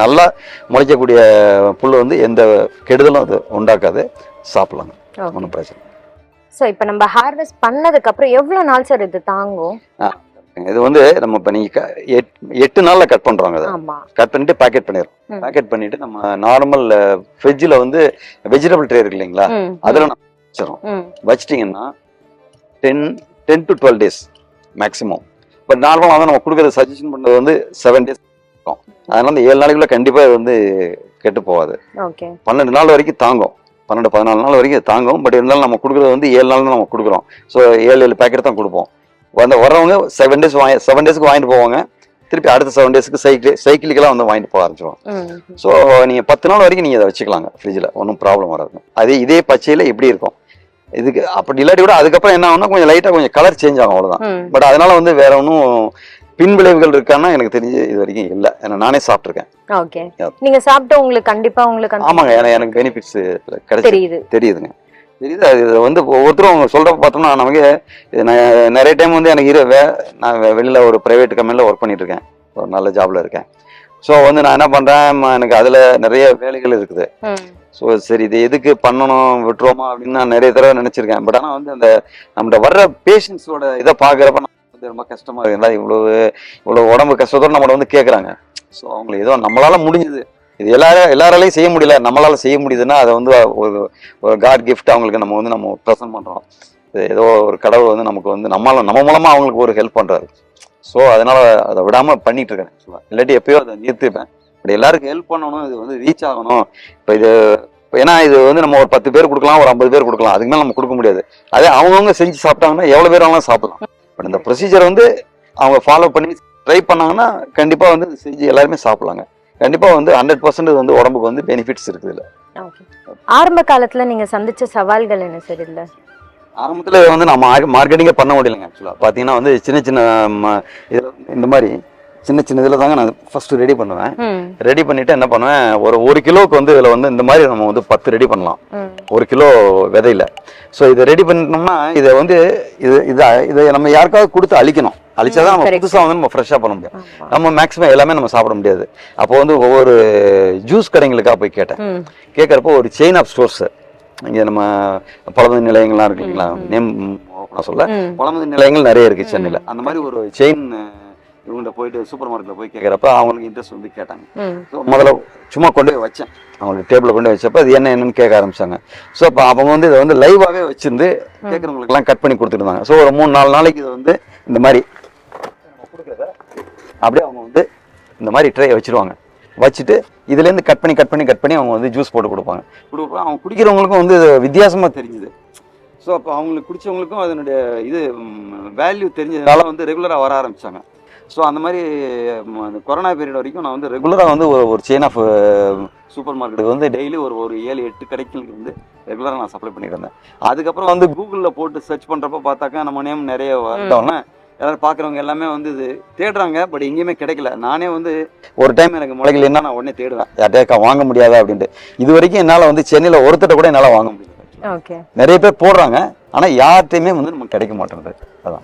நல்லா முளைக்கக்கூடிய புல் வந்து எந்த கெடுதலும் அது உண்டாக்காது, சாப்பிடலாங்க, ஒன்றும் பிரச்சனை.
ஸோ இப்போ நம்ம ஹார்வெஸ்ட் பண்ணதுக்கு அப்புறம் எவ்வளோ நாள் சார் இது தாங்கும்?
இது வந்து நம்ம இப்போ நீங்கள் 8 நாளில் கட் பண்ணுறோங்க. அதை கட் பண்ணிட்டு பேக்கெட் பண்ணிடுறோம். பேக்கெட் பண்ணிட்டு நம்ம நார்மல் ஃப்ரிட்ஜில் வந்து வெஜிடபிள் ட்ரே இருக்கு இல்லைங்களா, அதில் நம்ம வச்சிடறோம். வச்சிட்டிங்கன்னா 10 to 12 days மேக்ஸிமம். பட் நார்மலாக வந்து நம்ம கொடுக்குறது சஜஷன் பண்ணுறது வந்து 7 days இருக்கும். அதனால அந்த 7 நாளைக்குள்ள கண்டிப்பாக இது வந்து கெட்டு போகாது. 12 நாள் வரைக்கும் தாங்கும். 12-14 நாள் வரைக்கும் தாங்கும். பட் இருந்தாலும் நம்ம கொடுக்குறது வந்து 7 நாள் நம்ம கொடுக்குறோம். ஸோ 7 பேக்கெட் தான் கொடுப்போம். வர்றவங்க 7 டேஸ்க்கு வாங்கிட்டு போவாங்க. திருப்பி அடுத்த 7 டேஸ்க்கு சைக்கிளிக்கெல்லாம் வந்து வாங்கிட்டு போக ஆரம்பிச்சிடுவோம். ஸோ நீங்கள் 10 நாள் வரைக்கும் நீங்கள் அதை வச்சுக்கலாங்க ஃப்ரிட்ஜில், ஒன்றும் ப்ராப்ளம் வராது. இதே பச்சையில் எப்படி இருக்கும் இதுக்கு அப்படி இல்லாட்டி கூட அதுக்கப்புறம் என்ன ஆகும்னா கொஞ்சம் லைட்டாக கொஞ்சம் கலர் சேஞ்ச் ஆகும், அவ்வளோதான். பட் அதனால வந்து வேற ஒன்றும் பின்விளைவுகள் இருக்கான்னா எனக்கு தெரிஞ்சு இது வரைக்கும் இல்லை. ஏன்னா நானே சாப்பிட்ருக்கேன்.
ஓகே, நீங்க சாப்பிட்டு உங்களுக்கு கண்டிப்பா உங்களுக்கு
ஆமாங்க, எனக்கு பெனிஃபிட்ஸ் தெரியுதுங்க. தெரியுது. இது வந்து ஒவ்வொருத்தரும் சொல்றப்ப பார்த்தோம்னா நமக்கு நிறைய டைம் வந்து எனக்கு நான் வெளியில ஒரு பிரைவேட் கம்பெனியில் ஒர்க் பண்ணிட்டு இருக்கேன், ஒரு நல்ல ஜாப்ல இருக்கேன். ஸோ வந்து நான் என்ன பண்றேன், எனக்கு அதுல நிறைய வேலைகள் இருக்குது. ஸோ சரி இது எதுக்கு பண்ணணும் விட்டுருவோமா அப்படின்னு நான் நிறைய தடவை நினைச்சிருக்கேன். பட் ஆனால் வந்து அந்த நம்மகிட்ட வர்ற பேஷண்ட்ஸோட இதை பார்க்குறப்ப வந்து ரொம்ப கஷ்டமா இருக்குங்களா, இவ்வளவு உடம்பு கஷ்டத்தோட நம்மளை வந்து கேட்குறாங்க. ஸோ அவங்களுக்கு ஏதோ நம்மளால முடிஞ்சது, இது எல்லாராலையும் செய்ய முடியல, நம்மளால செய்ய முடியுதுன்னா அதை வந்து ஒரு காட் கிஃப்ட் அவங்களுக்கு நம்ம ப்ரெசென்ட் பண்றோம். ஏதோ ஒரு கடவுள் வந்து நமக்கு வந்து நம்ம மூலமா அவங்களுக்கு ஒரு ஹெல்ப் பண்றாரு. ஸோ அதனால அதை விடாம பண்ணிட்டு இருக்கேன். இல்லாட்டி எப்பயோ அதை நிறுத்திப்பேன். பட் எல்லாருக்கும் ஹெல்ப் பண்ணணும், இது வந்து ரீச் ஆகணும். இப்போ ஏன்னா இது வந்து நம்ம ஒரு 10 பேர் கொடுக்கலாம், ஒரு 50 பேர் கொடுக்கலாம், அதுக்கு மேலே நம்ம கொடுக்க முடியாது. அதே அவங்கவுங்க செஞ்சு சாப்பிட்டாங்கன்னா எவ்வளவு பேர் வேணாலும் சாப்பிடலாம். பட் இந்த ப்ரொசீஜர் வந்து அவங்க ஃபாலோ பண்ணி ட்ரை பண்ணாங்கன்னா கண்டிப்பா வந்து செஞ்சு எல்லாருமே சாப்பிடலாங்க. கண்டிப்பா வந்து 100% வந்து உடம்புக்கு வந்து பெனிஃபிட்ஸ் இருக்குது. இல்ல
ஆரம்ப காலத்துல நீங்க சந்திச்ச சவால்கள் என்ன சார்? இல்ல
ஆரம்பத்துல வந்து நம்ம மார்க்கெட்டிங்கே பண்ண முடியலைங்க. ஆக்சுவலா பாத்தீங்கன்னா வந்து சின்ன இந்த மாதிரி சின்ன இதில் தாங்க நான் ஃபர்ஸ்ட் ரெடி பண்ணுவேன். ரெடி பண்ணிட்டு என்ன பண்ணுவேன், ஒரு கிலோவுக்கு வந்து இதில் வந்து இந்த மாதிரி நம்ம வந்து 10 ரெடி பண்ணலாம் 1 கிலோ விதையில. ஸோ இதை ரெடி பண்ணிட்டோம்னா இதை வந்து இதை நம்ம யாருக்காவது கொடுத்து அழிக்கணும். அழிச்சாதான் நம்ம புதுசாக வந்து நம்ம ஃப்ரெஷ்ஷாக பண்ண முடியும். நம்ம மேக்ஸிமம் எல்லாமே நம்ம சாப்பிட முடியாது. அப்போ வந்து ஒவ்வொரு ஜூஸ் கடைங்களுக்காக போய் கேட்கறப்போ ஒரு செயின் ஆஃப் ஸ்டோர்ஸ், இங்கே நம்ம பழமுதிர் நிலையங்கள்லாம் இருக்கு இல்லைங்களா, நேம் ஓப்பனாக சொல்ல பழமுதிர் நிலையங்கள் நிறைய இருக்கு சென்னையில். அந்த மாதிரி ஒரு செயின் இவங்கள்ட்ட போயிட்டு சூப்பர் மார்க்கெட்டில் போய் கேட்குறப்ப அவங்களுக்கு இன்ட்ரெஸ்ட் வந்து கேட்டாங்க.
ம்.
ஸோ முதல்ல சும்மா கொண்டு போய் வச்சேன், அவங்களுக்கு டேபிளில் கொண்டு போய் வச்சப்போ அது என்னன்னு கேட்க ஆரம்பிச்சாங்க. ஸோ அப்போ அவங்க வந்து இதை வந்து லைவாகவே வச்சிருந்து கேட்குறவங்களுக்குலாம் கட் பண்ணி கொடுத்துருந்தாங்க. ஸோ ஒரு 3-4 நாளைக்கு இதை வந்து இந்த மாதிரி கொடுக்குறத அப்படியே அவங்க வந்து இந்த மாதிரி ட்ரே வச்சுருவாங்க. வச்சுட்டு இதுலேருந்து கட் பண்ணி அவங்க வந்து ஜூஸ் போட்டு கொடுப்பாங்க. அவங்க குடிக்கிறவங்களுக்கும் வந்து இது வித்தியாசமாக தெரிஞ்சுது. ஸோ அப்போ அவங்களுக்கு குடித்தவங்களுக்கும் அதனுடைய இது வேல்யூ தெரிஞ்சதுனால வந்து ரெகுலராக வர ஆரம்பித்தாங்க. ஸோ அந்த மாதிரி அந்த கொரோனா பீரியட் வரைக்கும் நான் வந்து ரெகுலராக வந்து ஒரு செயின் ஆஃப் சூப்பர் மார்க்கெட்டுக்கு வந்து டெய்லி ஒரு 7-8 கடைக்கு வந்து ரெகுலராக நான் சப்ளை பண்ணிட்டு இருந்தேன். அதுக்கப்புறம் வந்து கூகுளில் போட்டு சர்ச் பண்ணுறப்ப பார்த்தாக்கா நம்ம நேம் நிறைய வந்தோன்னே எல்லாரும் பார்க்குறவங்க எல்லாமே வந்து இது தேடுறாங்க. பட் எங்கேயுமே கிடைக்கல. நானே வந்து ஒரு டைம் எனக்கு முளைகள் என்ன நான் உடனே தேடுவேன், யார்கிட்டயா வாங்க முடியாதா அப்படின்ட்டு. இது வரைக்கும் என்னால் வந்து சென்னையில் ஒருத்தட்ட கூட என்னால் வாங்க முடியல. நிறைய பேர் போடுறாங்க, ஆனால் யார்கிட்டையுமே வந்து நமக்கு கிடைக்க மாட்டேங்குது. அதான்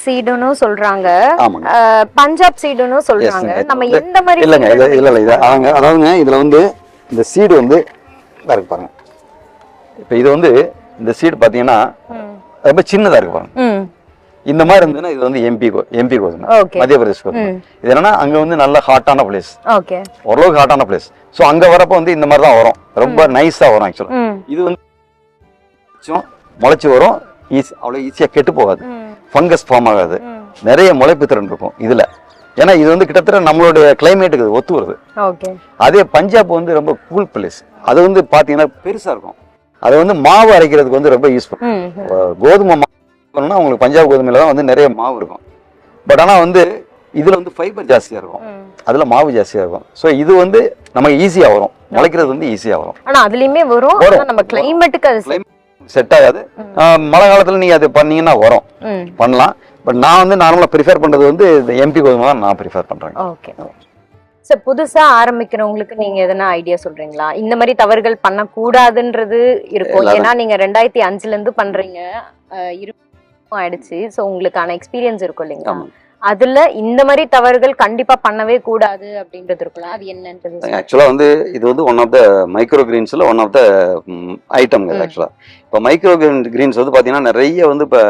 சீடுன்னு சொல்றாங்க,
ஆமாங்க.
பஞ்சாப் சீடுன்னு சொல்றாங்க. நம்ம எந்த மாதிரி
இல்லைங்க, இல்லை அதாவதுங்க இதில் வந்து இந்த சீடு வந்து இருக்கு பாருங்க. இப்போ இது வந்து இந்த சீடு பார்த்தீங்கன்னா ரொம்ப சின்னதாக இருக்கு பாருங்க. இந்த மாதிரி இருந்ததுன்னா இது வந்து எம்பி கோதுமை, மத்திய பிரதேஷ் கோதுமை. இது என்னன்னா அங்க வந்து நல்ல ஹாட்டான பிளேஸ், ஓரளவுக்கு ஹாட்டான பிளேஸ். ஸோ அங்க வரப்ப வந்து இந்த மாதிரி தான் வரும், ரொம்ப நைஸா வரும். ஆக்சுவலா இது வந்து முளைச்சி வரும், அவ்வளோ ஈஸியாக கெட்டு போகாது, ஃபங்கஸ் ஃபார்ம் ஆகாது, நிறைய முளைப்பு திறன் இருக்கும் இதுல. ஏன்னா இது வந்து கிட்டத்தட்ட நம்மளுடைய கிளைமேட்டுக்கு ஒத்து வருது. அதே பஞ்சாப் வந்து ரொம்ப கூல் பிளேஸ். அது வந்து பாத்தீங்கன்னா பெருசா இருக்கும். அது வந்து மாவு அரைக்கிறதுக்கு வந்து ரொம்ப யூஸ்ஃபுல். கோதுமை மாவுனா உங்களுக்கு பஞ்சாப் கோதுமையில தான் வந்து நிறைய மாவு இருக்கும். பட் ஆனா வந்து இதுல வந்து ஃபைபர் ஜாஸ்தியா இருக்கும், அதுல மாவு ஜாஸ்தியா இருக்கும். ஸோ இது வந்து நமக்கு ஈஸியா வரும், முளைக்கிறது வந்து ஈஸியா வரும்.
ஆனா அதுலயுமே வரும், நம்ம கிளைமேட்டுக்கு அது
செட் ஆகாது. மழை காலத்துல நீங்க அது பண்ணீங்கன்னா வரும், பண்ணலாம். பட் நான் வந்து நார்மலா ப்ரிஃபர் பண்றது வந்து இந்த எம்பி கோதுமை தான் நான் ப்ரிஃபர் பண்றேன்.
ஓகே சார், புதுசா ஆரம்பிக்கிறவங்களுக்கு நீங்க எதனா ஐடியா சொல்றீங்களா? இந்த மாதிரி தவறுகள் பண்ணக்கூடாதுன்றது இருக்கும். ஏன்னா நீங்க 2005ல இருந்து பண்றீங்க, ஆயிடுச்சு. ஸோ உங்களுக்கான எக்ஸ்பீரியன்ஸ் இருக்கும் இல்லைங்களா? அதுல இந்த மாதிரி தவறுகள் கண்டிப்பா பண்ணவே கூடாது அப்படின்றது இருக்குல்ல, அது என்னன்றது?
ஆக்சுவலா வந்து இது வந்து ஒன் ஆஃப் த மைக்ரோ கிரீன்ஸ்ல one of the item. Actually இப்போ மைக்ரோ கிரீன்ஸ் வந்து பாத்தீங்கன்னா நிறைய வந்து இப்போ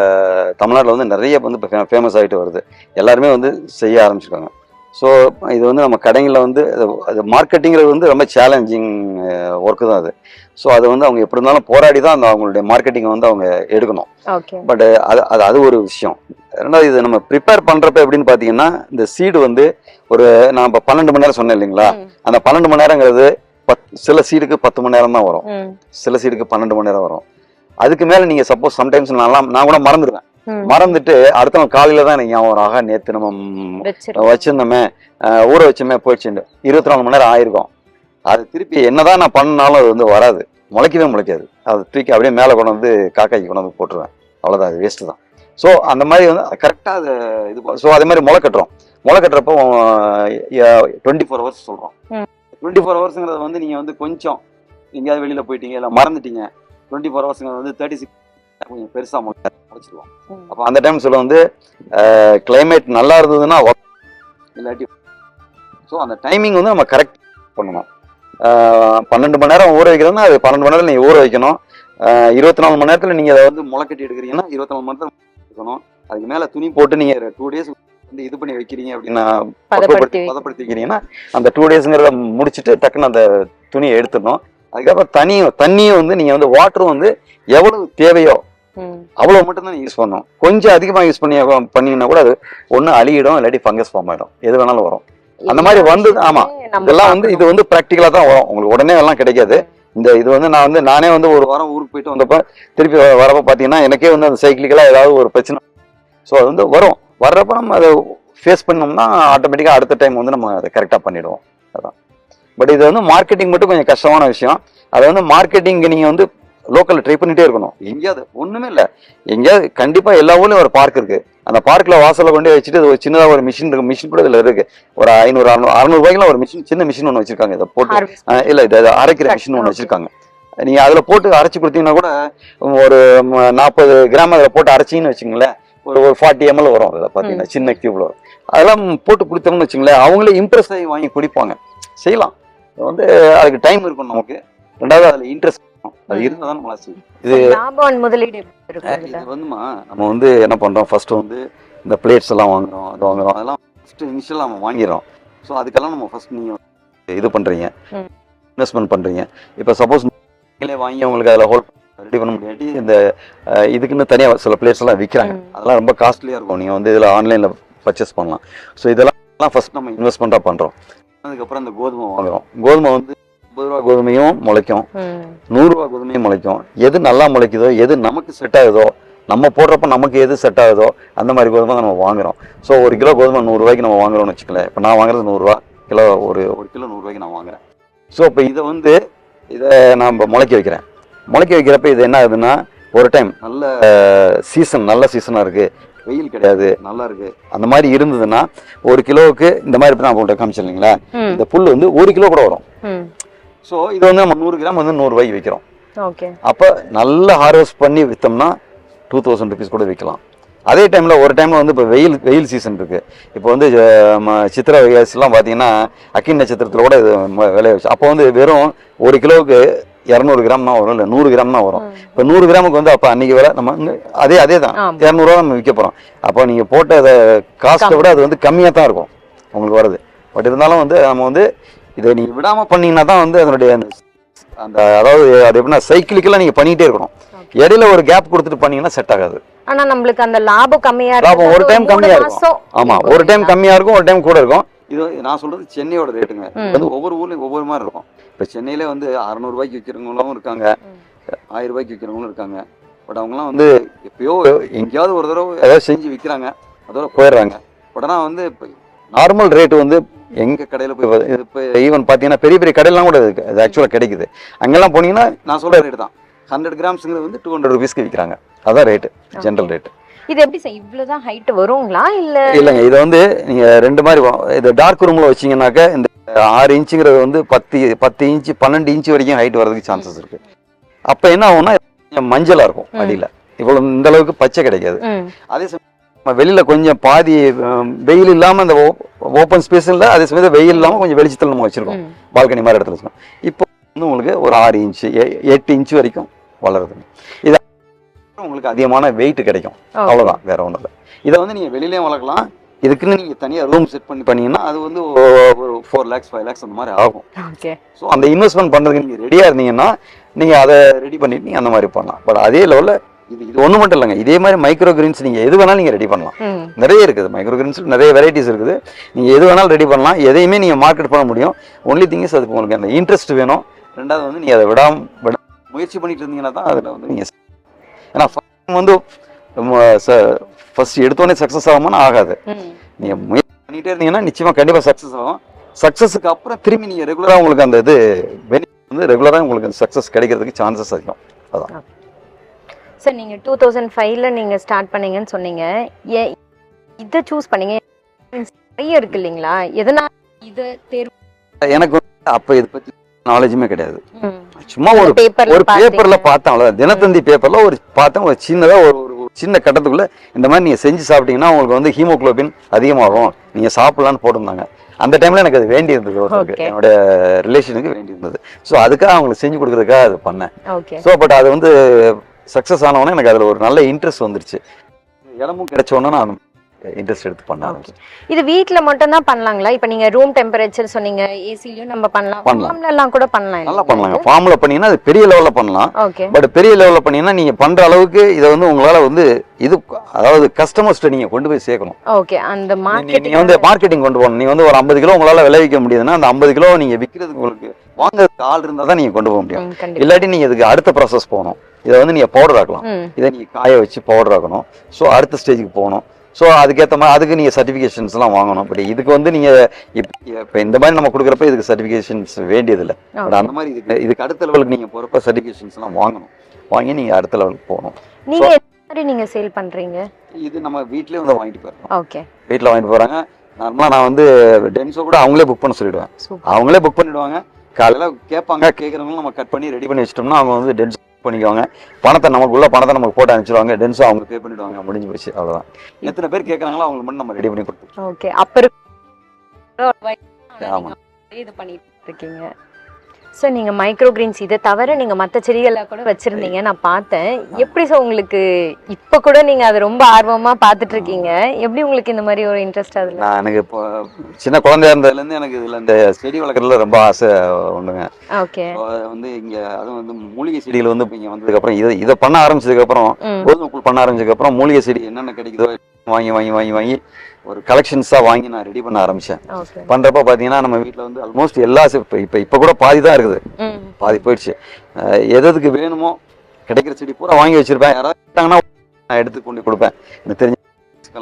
தமிழ்நாட்டில் வந்து நிறைய வந்து இப்போ ஃபேமஸ் ஆகிட்டு வருது, எல்லாருமே வந்து செய்ய ஆரம்பிச்சிருக்காங்க. ஸோ இது வந்து நம்ம கடைகளில் வந்து அது மார்க்கெட்டிங்கிறது வந்து ரொம்ப சேலஞ்சிங் ஒர்க்கு தான் அது. ஸோ அது வந்து அவங்க எப்படி இருந்தாலும் போராடி தான் அந்த அவங்களுடைய மார்க்கெட்டிங்கை வந்து அவங்க எடுக்கணும். பட் அது ஒரு விஷயம். ரெண்டாவது இது நம்ம ப்ரிப்பேர் பண்ணுறப்ப எப்படின்னு பார்த்தீங்கன்னா, இந்த சீடு வந்து நான் இப்போ 12 மணி நேரம் சொன்னேன் இல்லைங்களா, அந்த 12 மணி நேரங்கிறது சில சீடுக்கு 10 மணி நேரம் தான் வரும், சில சீடுக்கு 12 மணி நேரம் வரும். அதுக்கு மேலே நீங்கள் சப்போஸ் சம்டைம்ஸ் நான் கூட மறந்துடுவேன், மறந்துட்டு அடுத்த நாள் காலையில தான் எனக்கு ஞாபகம் வரும், ஆகா நேற்று நம்ம வச்சிருந்தோமே, ஊற வச்சோமே, போயிடுச்சு. 24 மணி நேரம் ஆயிருக்கும். அது திருப்பி என்னதான் நான் பண்ணாலும் அது வந்து வராது, முளைக்காது. அது தூக்கி அப்படியே மேலே கொண்டு வந்து காக்காய்க்கு கொண்டு வந்து போட்டுருவேன், அவ்வளோதான், அது வேஸ்ட்டு தான். ஸோ அந்த மாதிரி வந்து கரெக்டாக அது இது. ஸோ அதே மாதிரி முளை கட்டுறப்போ 24 ஹவர்ஸ் சொல்கிறோம். 24 ஹவர்ஸுங்கிறது வந்து நீங்கள் வந்து கொஞ்சம் எங்கேயாவது வெளியில் போயிட்டீங்க இல்லை மறந்துட்டீங்க, 24 ஹவர்ஸுங்கிறது வந்து 36 கொஞ்சம் பெருசாக முளைச்சிடுவோம். அப்போ அந்த டைம் சொல்ல வந்து கிளைமேட் நல்லா இருந்ததுன்னா இல்லாட்டி. ஸோ அந்த டைமிங் வந்து நம்ம கரெக்ட் பண்ணணும். 12 மணி நேரம் ஊற வைக்கிறதுனா அது 12 மணி நேரம் நீங்கள் ஊற வைக்கணும். 24 மணி நேரத்தில் நீங்கள் அதை வந்து முளைக்கட்டி எடுக்கிறீங்கன்னா 24 மணி நேரத்தில் இருக்கணும். அதுக்கு மேலே துணி போட்டு நீங்கள் 2 டேஸ் வந்து இது பண்ணி வைக்கிறீங்க அப்படின்னா, பதப்படுத்தி வைக்கிறீங்கன்னா அந்த 2 டேஸுங்கிறத முடிச்சுட்டு டக்குன்னு அந்த துணியை எடுத்துடணும். அதுக்கப்புறம் தண்ணியை வந்து நீங்கள் வந்து வாட்டரும் வந்து எவ்வளவு தேவையோ அவ்வளவு மட்டும் தான் யூஸ் பண்ணணும். கொஞ்சம் அதிகமாக யூஸ் பண்ணீங்கன்னா கூட அது ஒன்று அழியிடும், இல்லாட்டி ஃபங்கஸ் ஃபார்ம் ஆகிடும், எது வேணாலும் வரும். அந்த மாதிரி வந்து ஆமா, இதெல்லாம் வந்து இது வந்து ப்ராக்டிக்கலா தான் வரும், உங்களுக்கு உடனே எல்லாம் கிடைக்காது. இது வந்து நானே வந்து ஒரு வாரம் ஊருக்கு போயிட்டு வந்தப்ப திருப்பி வரப்ப பாத்தீங்கன்னா எனக்கே வந்து அந்த சைக்கிளிக்கலா ஏதாவது ஒரு பிரச்சனை. ஸோ அது வந்து வர்றப்ப நம்ம அதை ஃபேஸ் பண்ணோம்னா ஆட்டோமேட்டிக்கா அடுத்த டைம் வந்து நம்ம அதை கரெக்டா பண்ணிடுவோம். அதான். பட் இது வந்து மார்க்கெட்டிங் மட்டும் கொஞ்சம் கஷ்டமான விஷயம். அதை வந்து மார்க்கெட்டிங் நீங்க வந்து லோக்கல்ல ட்ரை பண்ணிட்டே இருக்கணும். எங்கேயாவது ஒண்ணுமே இல்லை, எங்கேயாவது கண்டிப்பா எல்லா ஊர்லயும் ஒரு பார்க் இருக்கு, அந்த பார்க்ல வாசல்ல கொண்டு வச்சுட்டு ஒரு சின்னதா ஒரு மிஷின் இருக்கு, மிஷின் கூட இதுல இருக்கு, ஒரு 500-600 ரூபாய்க்குலாம் ஒரு மிஷின், சின்ன மிஷின் ஒன்று வச்சிருக்காங்க. இதை போட்டு இல்ல இது அரைக்கிற மிஷின் ஒன்று வச்சிருக்காங்க. நீங்க அதுல போட்டு அரைச்சு கொடுத்தீங்கன்னா கூட ஒரு 40 கிராம் அதுல போட்டு அரைச்சிங்கன்னு வச்சுங்களேன், ஒரு 40 ml வரும். அதில் பாத்தீங்கன்னா சின்ன கியூப்ல வரும். அதெல்லாம் போட்டு கொடுத்தோம்னு வச்சுங்களேன், அவங்களே இம்ப்ரெஸ் ஆகி வாங்கி குடிப்பாங்க. செய்யலாம், வந்து அதுக்கு டைம் இருக்கும் நமக்கு. ரெண்டாவது அதுல இன்ட்ரெஸ்ட் அது இருந்தாதான் நம்மளால செய்யும். இது
லாபம் முதலீடு
இது வந்துமா நம்ம வந்து என்ன பண்றோம், ஃபர்ஸ்ட் வந்து இந்த பிளேட்ஸ் எல்லாம் வாங்குறோம், அது வாங்குறோம், அதெல்லாம் ஃபஸ்ட்டு இனிஷியலாக நம்ம வாங்கிடுறோம். ஸோ அதுக்கெல்லாம் நம்ம ஃபஸ்ட் நீங்கள் இது பண்ணுறீங்க, இன்வெஸ்ட்மெண்ட் பண்ணுறீங்க. இப்போ சப்போஸ் நீங்களே வாங்கி உங்களுக்கு அதில் ஹோல்ட் ரெடி பண்ண முடியாட்டி இந்த இதுக்குன்னு தனியாக சில பிளேட்ஸ் எல்லாம் விற்கிறாங்க. அதெல்லாம் ரொம்ப காஸ்ட்லியாக இருக்கும். நீங்கள் வந்து இதில் ஆன்லைனில் பர்ச்சேஸ் பண்ணலாம். ஸோ இதெல்லாம் ஃபஸ்ட் நம்ம இன்வெஸ்ட்மெண்ட்டாக பண்ணுறோம். அதுக்கப்புறம் இந்த கோதுமை வாங்குறோம். கோதுமை வந்து 50 ரூபா கோதுமையும் முளைக்கும், 100 ரூபா கோதுமையும் முளைக்கும். எது நல்லா முளைக்குதோ, எது நமக்கு செட் ஆகுதோ, நம்ம போடுறப்ப நமக்கு எது செட் ஆகுதோ அந்த மாதிரி கோதுமை நம்ம வாங்குறோம். ஸோ 1 கிலோ கோதுமை 100 ரூபாய்க்கு நம்ம வாங்குறோம்னு வச்சுக்கல. இப்போ நான் வாங்குறது 100 ரூபா கிலோ, ஒரு கிலோ 100 ரூபாய்க்கு நான் வாங்குறேன். ஸோ இப்போ இதை நான் முளைக்க வைக்கிறேன். முளைக்க வைக்கிறப்ப இது என்ன ஆகுதுன்னா, ஒரு டைம் நல்ல சீசனாக இருக்குது, வெயில் கிடையாது, நல்லா இருக்கு, அந்த மாதிரி இருந்ததுன்னா 1 கிலோவுக்கு இந்த மாதிரி நான் போட்டு காமிச்சிருந்தீங்களா, இந்த புல் வந்து 1 கிலோ கூட வரும். ஸோ இது வந்து நம்ம 100 கிராம் வந்து 100 ரூபாய்க்கு விற்கிறோம். அப்போ நல்ல ஹார்வெஸ்ட் பண்ணி விற்றோம்னா 2000 ருபீஸ் கூட விற்கலாம். அதே டைமில் ஒரு டைமில் வந்து இப்போ வெயில் சீசன் இருக்குது. இப்போ வந்து சித்திரை வைகாசிலாம் பார்த்தீங்கன்னா அக்கினி நட்சத்திரத்தில் கூட இது விளைய வச்சு, அப்போ வந்து வெறும் 1 கிலோவுக்கு 200 கிராம் தான் வரும், இல்லை 100 கிராம் தான் வரும். இப்போ 100 கிராமுக்கு வந்து அப்போ அன்றைக்கி விலை நம்ம அதே தான் 200 ரூபா நம்ம விற்க போகிறோம். அப்போ நீங்கள் போட்ட அதை காஸ்ட்டை விட அது வந்து கம்மியாக தான் இருக்கும் உங்களுக்கு வருது. பட் இருந்தாலும் வந்து நம்ம வந்து இதை நீங்கள் விடாமல் பண்ணிங்கன்னா தான் வந்து அதனுடைய அந்த அதாவது அது எப்படின்னா சைக்கிளிக்கெல்லாம் நீங்கள் பண்ணிகிட்டே இருக்கணும். இடையில ஒரு கேப் கொடுத்துட்டு பண்ணீங்கன்னா செட் ஆகாது.
ஆனா நம்மளுக்கு அந்த லாபம் கம்மியா
இருக்கும். ஒரு டைம் கம்மியா இருக்கும். ஆமா, ஒரு டைம் கம்மியா இருக்கும், ஒரு டைம் கூட இருக்கும். இது நான் சொல்றது சென்னையோட ரேட்டுங்க. வந்து ஒவ்வொரு ஊர்லயும் ஒவ்வொரு மாதிரி இருக்கும். இப்போ சென்னையில வந்து 600 ரூபாய்க்கு விற்கிறவங்களும் இருக்காங்க, 1000 ரூபாய்க்கு விற்கிறவங்களும் இருக்காங்க. பட் அவங்கலாம் வந்து எப்பயோ எங்கேயாவது ஒரு தடவை ஏதாவது செஞ்சு விற்கிறாங்க, அதோட போயிடுறாங்க. பட் ஆனால் வந்து இப்போ நார்மல் ரேட்டு வந்து எங்கள் கடையில் போய் இப்போ ஈவன் பார்த்தீங்கன்னா பெரிய பெரிய கடையெல்லாம் கூட இது ஆக்சுவலாக கிடைக்குது. அங்கெல்லாம் போனீங்கன்னா நான் சொல்கிற ரேட்டு தான். 100 கிராம்ஸுங்கிறது வந்து 200 ருபீஸ்க்கு விற்கிறாங்க. அதான் ரேட்டு, ஜென்ரல் ரேட்டு.
இது எப்படி சார் இவ்வளவுதான் ஹைட் வருங்களா
இல்லைங்க, இதை வந்து நீங்கள் 2 மாதிரி இது டார்க் ரூமில் வச்சிங்கன்னாக்க இந்த 6 இன்ச்சுங்கிறது வந்து 10 இன்ச்சு 12 இன்ச்சு வரைக்கும் ஹைட் வரதுக்கு சான்சஸ் இருக்குது. அப்போ என்ன ஆகும்னா மஞ்சளாக இருக்கும் அடியில், இவ்வளோ இந்த அளவுக்கு பச்சை கிடைக்காது. அதே சமயம் நம்ம வெளியில் கொஞ்சம் பாதி வெயில் இல்லாமல் இந்த ஓப்பன் ஸ்பேஸ் இல்லை, அதே சமயம் வெயில் இல்லாமல் கொஞ்சம் வெளிச்சத்தில் நம்ம வச்சுருக்கோம், பால்கனி மாதிரி இடத்துல வச்சுருக்கோம். இப்போ வந்து உங்களுக்கு ஒரு 6 இன்ச்சு 8 இன்ச்சு வரைக்கும் வளருது. இது உங்களுக்கு அதிகமான வெயிட் கிடைக்கும், அவ்வளோதான், வேற ஒன்றும் இல்லை. இதை வந்து நீங்கள் வெளியிலேயும் வளர்க்கலாம். இதுக்குன்னு நீங்கள் தனியாக ரூம் செட் பண்ணீங்கன்னா அது வந்து ஒரு 4 lakhs 5 lakhs அந்த மாதிரி ஆகும். ஸோ அந்த இன்வெஸ்ட்மெண்ட் பண்ணுறதுக்கு நீங்கள் ரெடியாக இருந்தீங்கன்னா நீங்கள் அதை ரெடி பண்ணிட்டு நீங்கள் அந்த மாதிரி பண்ணலாம். பட் அதே லெவலில் இது ஒன்று மட்டும் இல்லைங்க, இதே மாதிரி மைக்ரோ கிரீன்ஸ் நீங்கள் எது வேணாலும் நீங்கள் ரெடி பண்ணலாம். நிறைய இருக்குது மைக்ரோ கிரீன்ஸ், நிறைய வெரைட்டிஸ் இருக்குது. நீங்கள் எது வேணாலும் ரெடி பண்ணலாம், எதையுமே நீங்கள் மார்க்கெட் பண்ண முடியும். ஒன்லி திங் இஸ் அதுக்கு உங்களுக்கு அந்த இன்ட்ரெஸ்ட் வேணும். ரெண்டாவது வந்து நீங்கள் அதை விட முயற்சி பண்ணிட்டு இருந்தீங்கன்னா தான் அதில் வந்து நீங்கள், ஏன்னா வந்து ஃபர்ஸ்ட் எடுத்தோடனே சக்ஸஸ் ஆகுமான்னு ஆகாது. நீங்கள் முயற்சி பண்ணிகிட்டே இருந்தீங்கன்னா நிச்சயமாக கண்டிப்பாக சக்ஸஸ் ஆகும். சக்ஸஸுக்கு அப்புறம் திரும்பி நீங்கள் ரெகுலராக உங்களுக்கு அந்த இது பெனிஃபிட் வந்து ரெகுலராக உங்களுக்கு சக்ஸஸ் கிடைக்கிறதுக்கு சான்சஸ் அதிகம். அதான்
சார், நீங்கள் 2005ல் நீங்கள் ஸ்டார்ட் பண்ணீங்கன்னு சொன்னீங்க. இதை சூஸ் பண்ணீங்க நிறைய இருக்கு இல்லைங்களா, எதனால் இதை தேர்வு?
எனக்கு அப்போ இதை பற்றி நாலேஜுமே கிடையாது. சும்மா ஒரு பேப்பர்ல பார்த்தேன், அவ்வளோதான். தினத்தந்தி பேப்பர்ல பார்த்தேன், ஒரு சின்னதாக ஒரு சின்ன கட்டத்துக்குள்ள இந்த மாதிரி நீங்கள் செஞ்சு சாப்பிட்டீங்கன்னா உங்களுக்கு வந்து ஹீமோகுளோபின் அதிகமாகும், நீங்கள் சாப்பிடலான்னு போட்டிருந்தாங்க. அந்த டைம்ல எனக்கு அது வேண்டி இருந்தது, ஒருத்தருக்கு என்னோட ரிலேஷனுக்கு வேண்டி இருந்தது. ஸோ அதுக்காக அவங்களுக்கு செஞ்சு கொடுக்கறதுக்காக அது பண்ணேன். ஸோ பட் அது வந்து சக்ஸஸ் ஆனவொன்னே எனக்கு அதில் ஒரு நல்ல இன்ட்ரெஸ்ட் வந்துருச்சு. இடமும் கிடைச்சோன்னா நான் இன்ட்ரெஸ்ட் எடுத்து பண்ண ஆரம்பிச்சேன்.
இது வீட்ல மட்டும் தான் பண்ணலாங்களா? இப்போ நீங்க ரூம் டெம்பரேச்சர் சொன்னீங்க, ஏசிலயும் நம்ம பண்ணலாம், ஃபார்ம்ல எல்லாம் கூட பண்ணலாம்.
நல்லா பண்ணலாங்க. ஃபார்ம்ல பண்ணீங்கன்னா அது பெரிய லெவல்ல பண்ணலாம். பட் பெரிய லெவல்ல பண்ணீங்கன்னா நீங்க பண்ற அளவுக்கு இதை வந்து உங்களால வந்து இது, அதாவது கஸ்டமர்ஸ்ட்ட நீங்க கொண்டு போய் சேர்க்கணும்.
ஓகே, அந்த மார்க்கெட்டிங்,
நீங்க வந்து மார்க்கெட்டிங் கொண்டு போகணும். நீங்க வந்து ஒரு 50 கிலோ உங்களால விளைவிக்க முடியுதுன்னா அந்த 50 கிலோ நீங்க விற்கிறதுக்கு உங்களுக்கு வாங்குறதுக்கு ஆள் இருந்தா தான் நீங்க கொண்டு போக முடியும். இல்லாட்டி நீங்க இதுக்கு அடுத்த ப்ராசஸ் போகணும். இதை வந்து நீங்க பவுடர் ஆக்கலாம், இதை நீங்க காய வச்சு பவுடர் ஆக்கணும். ஸோ அடுத்த ஸ்டேஜுக்கு போகணும். ஸோ அதுக்கேற்ற மாதிரி அதுக்கு நீங்கள் சர்டிஃபிகேஷன்ஸ் எல்லாம் வாங்கணும். பட் இதுக்கு வந்து நீங்கள் இப்போ இந்த மாதிரி நம்ம கொடுக்குறப்ப இதுக்கு சர்டிஃபிகேஷன்ஸ் வேண்டியதில்லை. பட் அந்த மாதிரி இதுக்கு அடுத்த லெவலுக்கு நீங்கள் போகிறப்ப சர்டிஃபிகேஷன்ஸ் எல்லாம் வாங்கணும். வாங்கி நீங்கள் அடுத்த லெவலுக்கு போகணும்.
நீங்கள் சேல் பண்ணுறீங்க? இது
நம்ம வீட்லேயே வந்து வாங்கிட்டு போயிடுறோம்.
ஓகே,
வீட்டில் வாங்கிட்டு போகிறாங்க. நார்மலாக நான் வந்து டென்ஸோ கூட அவங்களே புக் பண்ண சொல்லிவிடுவேன். அவங்களே புக் பண்ணிவிடுவாங்க. காலையில் கேட்பாங்க, கேட்குறவங்களும் நம்ம கட் பண்ணி ரெடி பண்ணி வச்சிட்டோம்னா அவங்க வந்து டென்ஸ் பண்ணிக்குவாங்க. பணத்தை நமக்கு போட்டு அனுப்பிச்சிடுவாங்க. டென்ஸோ அவங்க பே பண்ணிடுவாங்க. முடிஞ்சு போச்சு, அவ்வளோதான். எத்தனை பேர் கேட்குறாங்களோ அவங்களுக்கு மட்டும் நம்ம ரெடி பண்ணி கொடுத்துருவோம்.
ஓகே, அப்புறம் இது பண்ணிட்டு இருக்கீங்க. சார் நீங்க மைக்ரோ கிரீன்ஸ் இதை தவிர நீங்க மற்ற செடிகள்லாம் கூட வச்சிருந்தீங்க, நான் பார்த்தேன். எப்படி சார் உங்களுக்கு இப்ப கூட நீங்க அதை ரொம்ப ஆர்வமா பார்த்துட்டு இருக்கீங்க? எப்படி உங்களுக்கு இந்த மாதிரி ஒரு இன்ட்ரெஸ்ட் அதுல?
நான் எனக்கு இப்போ சின்ன குழந்தையா இருந்ததுலேருந்து எனக்கு இதில் இந்த செடி வளர்க்குறதுல ரொம்ப ஆசை உண்டுங்க.
ஓகே.
வந்து இங்கே அதுவும் வந்து மூலிகை செடிகள் வந்து இப்போ இங்கே வந்ததுக்கப்புறம் இதை பண்ண ஆரம்பிச்சதுக்கப்புறம் கோதுமை புல் பண்ண ஆரம்பிச்சதுக்கப்புறம் மூலிகை செடி என்னென்ன கிடைக்குதோ வாங்கி வாங்கி வாங்கி வாங்கி ஒரு கலெக்ஷன்ஸாக வாங்கி நான் ரெடி பண்ண ஆரம்பித்தேன். பண்ணுறப்ப பார்த்தீங்கன்னா நம்ம வீட்டில் வந்து ஆல்மோஸ்ட் எல்லா இப்போ கூட பாதி தான் இருக்குது, பாதி போயிடுச்சு. எதுக்கு வேணுமோ கிடைக்கிற செடி பூரா வாங்கி வச்சிருப்பேன். யாராவது கேட்டாங்கன்னா நான் எடுத்து கொண்டு கொடுப்பேன். எனக்கு தெரிஞ்ச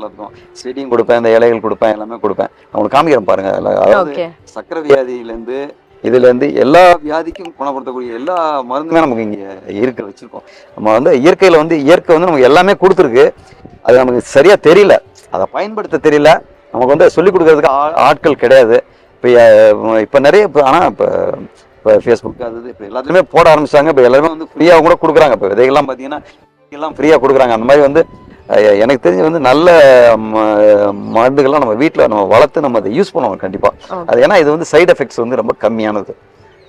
இருக்கும் செடியும் கொடுப்பேன், இந்த இலைகள் கொடுப்பேன், எல்லாமே கொடுப்பேன். அவங்களுக்கு காமிக்கிறேன் பாருங்க. அதாவது சக்கரை வியாதியிலேருந்து இதுலேருந்து எல்லா வியாதிக்கும் குணப்படுத்தக்கூடிய எல்லா மருந்துமே நமக்கு இங்கே இயற்கை வச்சுருக்கோம். நம்ம வந்து இயற்கையில் வந்து இயற்கை வந்து நமக்கு எல்லாமே கொடுத்துருக்கு. அது நமக்கு சரியாக தெரியல, அதை பயன்படுத்த தெரியல. நமக்கு வந்து சொல்லிக் கொடுக்கறதுக்கு ஆட்கள் கிடையாது. இப்போ நிறைய ஆனால் இப்போ ஃபேஸ்புக் அது இப்போ எல்லாத்துலேயுமே போட ஆரம்பிச்சாங்க. இப்போ எல்லாருமே வந்து ஃப்ரீயாக கூட கொடுக்குறாங்க. இப்போ விதைகள்லாம் பார்த்தீங்கன்னா எல்லாம் ஃப்ரீயாக கொடுக்குறாங்க. அந்த மாதிரி வந்து எனக்கு தெரிஞ்சு வந்து நல்ல மருந்துகள்லாம் நம்ம வீட்டில் நம்ம வளர்த்து நம்ம அதை யூஸ் பண்ணுவோம் கண்டிப்பாக. அது ஏன்னா இது வந்து சைடு எஃபெக்ட்ஸ் வந்து ரொம்ப கம்மியானது.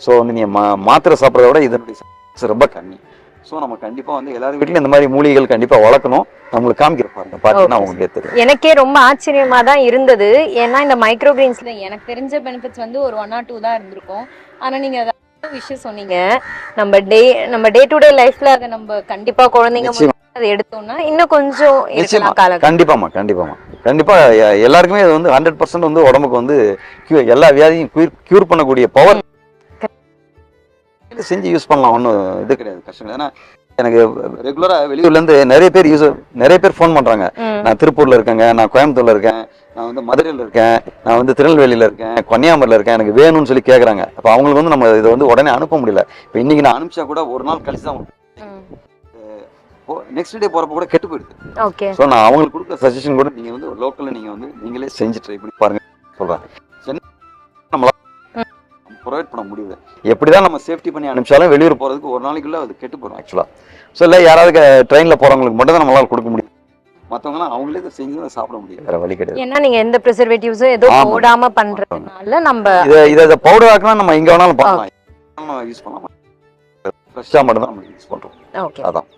ஸோ வந்து நீங்கள் மாத்திரை சாப்பிட்றத விட இதனுடைய எஃபெக்ட்ஸ் ரொம்ப கம்மி. ஸோ நம்ம கண்டிப்பாக வந்து எல்லாரும் வீட்லையும் இந்த மாதிரி மூலிகைகள் கண்டிப்பாக வளர்க்கணும். நம்மளுக்கு காமிக்கிற பாருங்க, பார்த்தீங்கன்னா உங்களுக்கே தெரியும்.
எனக்கே ரொம்ப ஆச்சரியமா தான் இருந்தது. ஏன்னா இந்த மைக்ரோ கிரீன்ஸ்ல எனக்கு தெரிஞ்ச பெனிஃபிட்ஸ் வந்து ஒரு 1 or 2 தான் இருந்திருக்கும். ஆனால் நீங்கள் விஷயம் சொன்னீங்க, நம்ம டே டு டே லைஃப்ல அதை நம்ம கண்டிப்பா குழந்தைங்க அதை எடுத்தோம்னா இன்னும் கொஞ்சம்
கண்டிப்பாமா எல்லாருக்குமே அது வந்து 100% வந்து உடம்புக்கு வந்து எல்லா வியாதியும் கியூர் பண்ணக்கூடிய பவர் செஞ்சு யூஸ் பண்ணலாம். ஒன்றும் இது கிடையாது, கஷ்டம் கிடையாது. ஏன்னா எனக்கு ரெகுலரா வெளியூர்ல இருந்து நிறைய பேர் ஃபோன் பண்றாங்க. நான் திருப்பூர்ல இருக்கேங்க, நான் கோயம்புத்தூர்ல இருக்கேன், நான் வந்து மதுரையில் இருக்கேன், நான் வந்து திருநெல்வேலியில் இருக்கேன், கன்னியாகுமரியில் இருக்கேன், எனக்கு வேணும்னு சொல்லி கேட்குறாங்க. அப்போ அவங்களுக்கு வந்து நம்ம இதை வந்து உடனே அனுப்ப முடியல. இப்போ இன்னைக்கு நான் அனுப்பிச்சா கூட ஒரு நாள் கழிச்சு தான் நெக்ஸ்ட் டே போகிறப்ப கூட கெட்டு போயிடுது.
ஓகே.
ஸோ நான் அவங்களுக்கு கொடுக்குற சஜஷன் கூட நீங்கள் வந்து லோக்கலில் நீங்கள் வந்து நீங்களே செஞ்சு ட்ரை பண்ணி பாருங்க சொல்கிறேன். நம்மளால் ப்ரொவைட் பண்ண முடியுது. எப்படி தான் நம்ம சேஃப்டி பண்ணி அனுப்பிச்சாலும் வெளியூர் போகிறதுக்கு ஒரு நாளைக்குள்ளே அது கெட்டு போயிடும் ஆக்சுவலாக. ஸோ இல்லை யாராவது ட்ரெயினில் போகிறவங்களுக்கு மட்டும் தான் நம்மளால் கொடுக்க முடியும். மற்றவங்களாம் அவங்களே இதை செஞ்சு சாப்பிட முடியும், வேற வழி கிடையாது.
ஏன்னா நீங்க எந்த ப்ரிசர்வேட்டிவ்ஸும் ஏதோ போடாம பண்றதுனால நம்ம
இதை பவுடர் ஆக்கலாம். நம்ம எங்க வேணாலும் பண்ணலாம், யூஸ் பண்ணலாம். ஃப்ரெஷ்ஷாக மட்டும் தான் நம்ம யூஸ் பண்ணுறோம்.
ஓகே,
அதான்.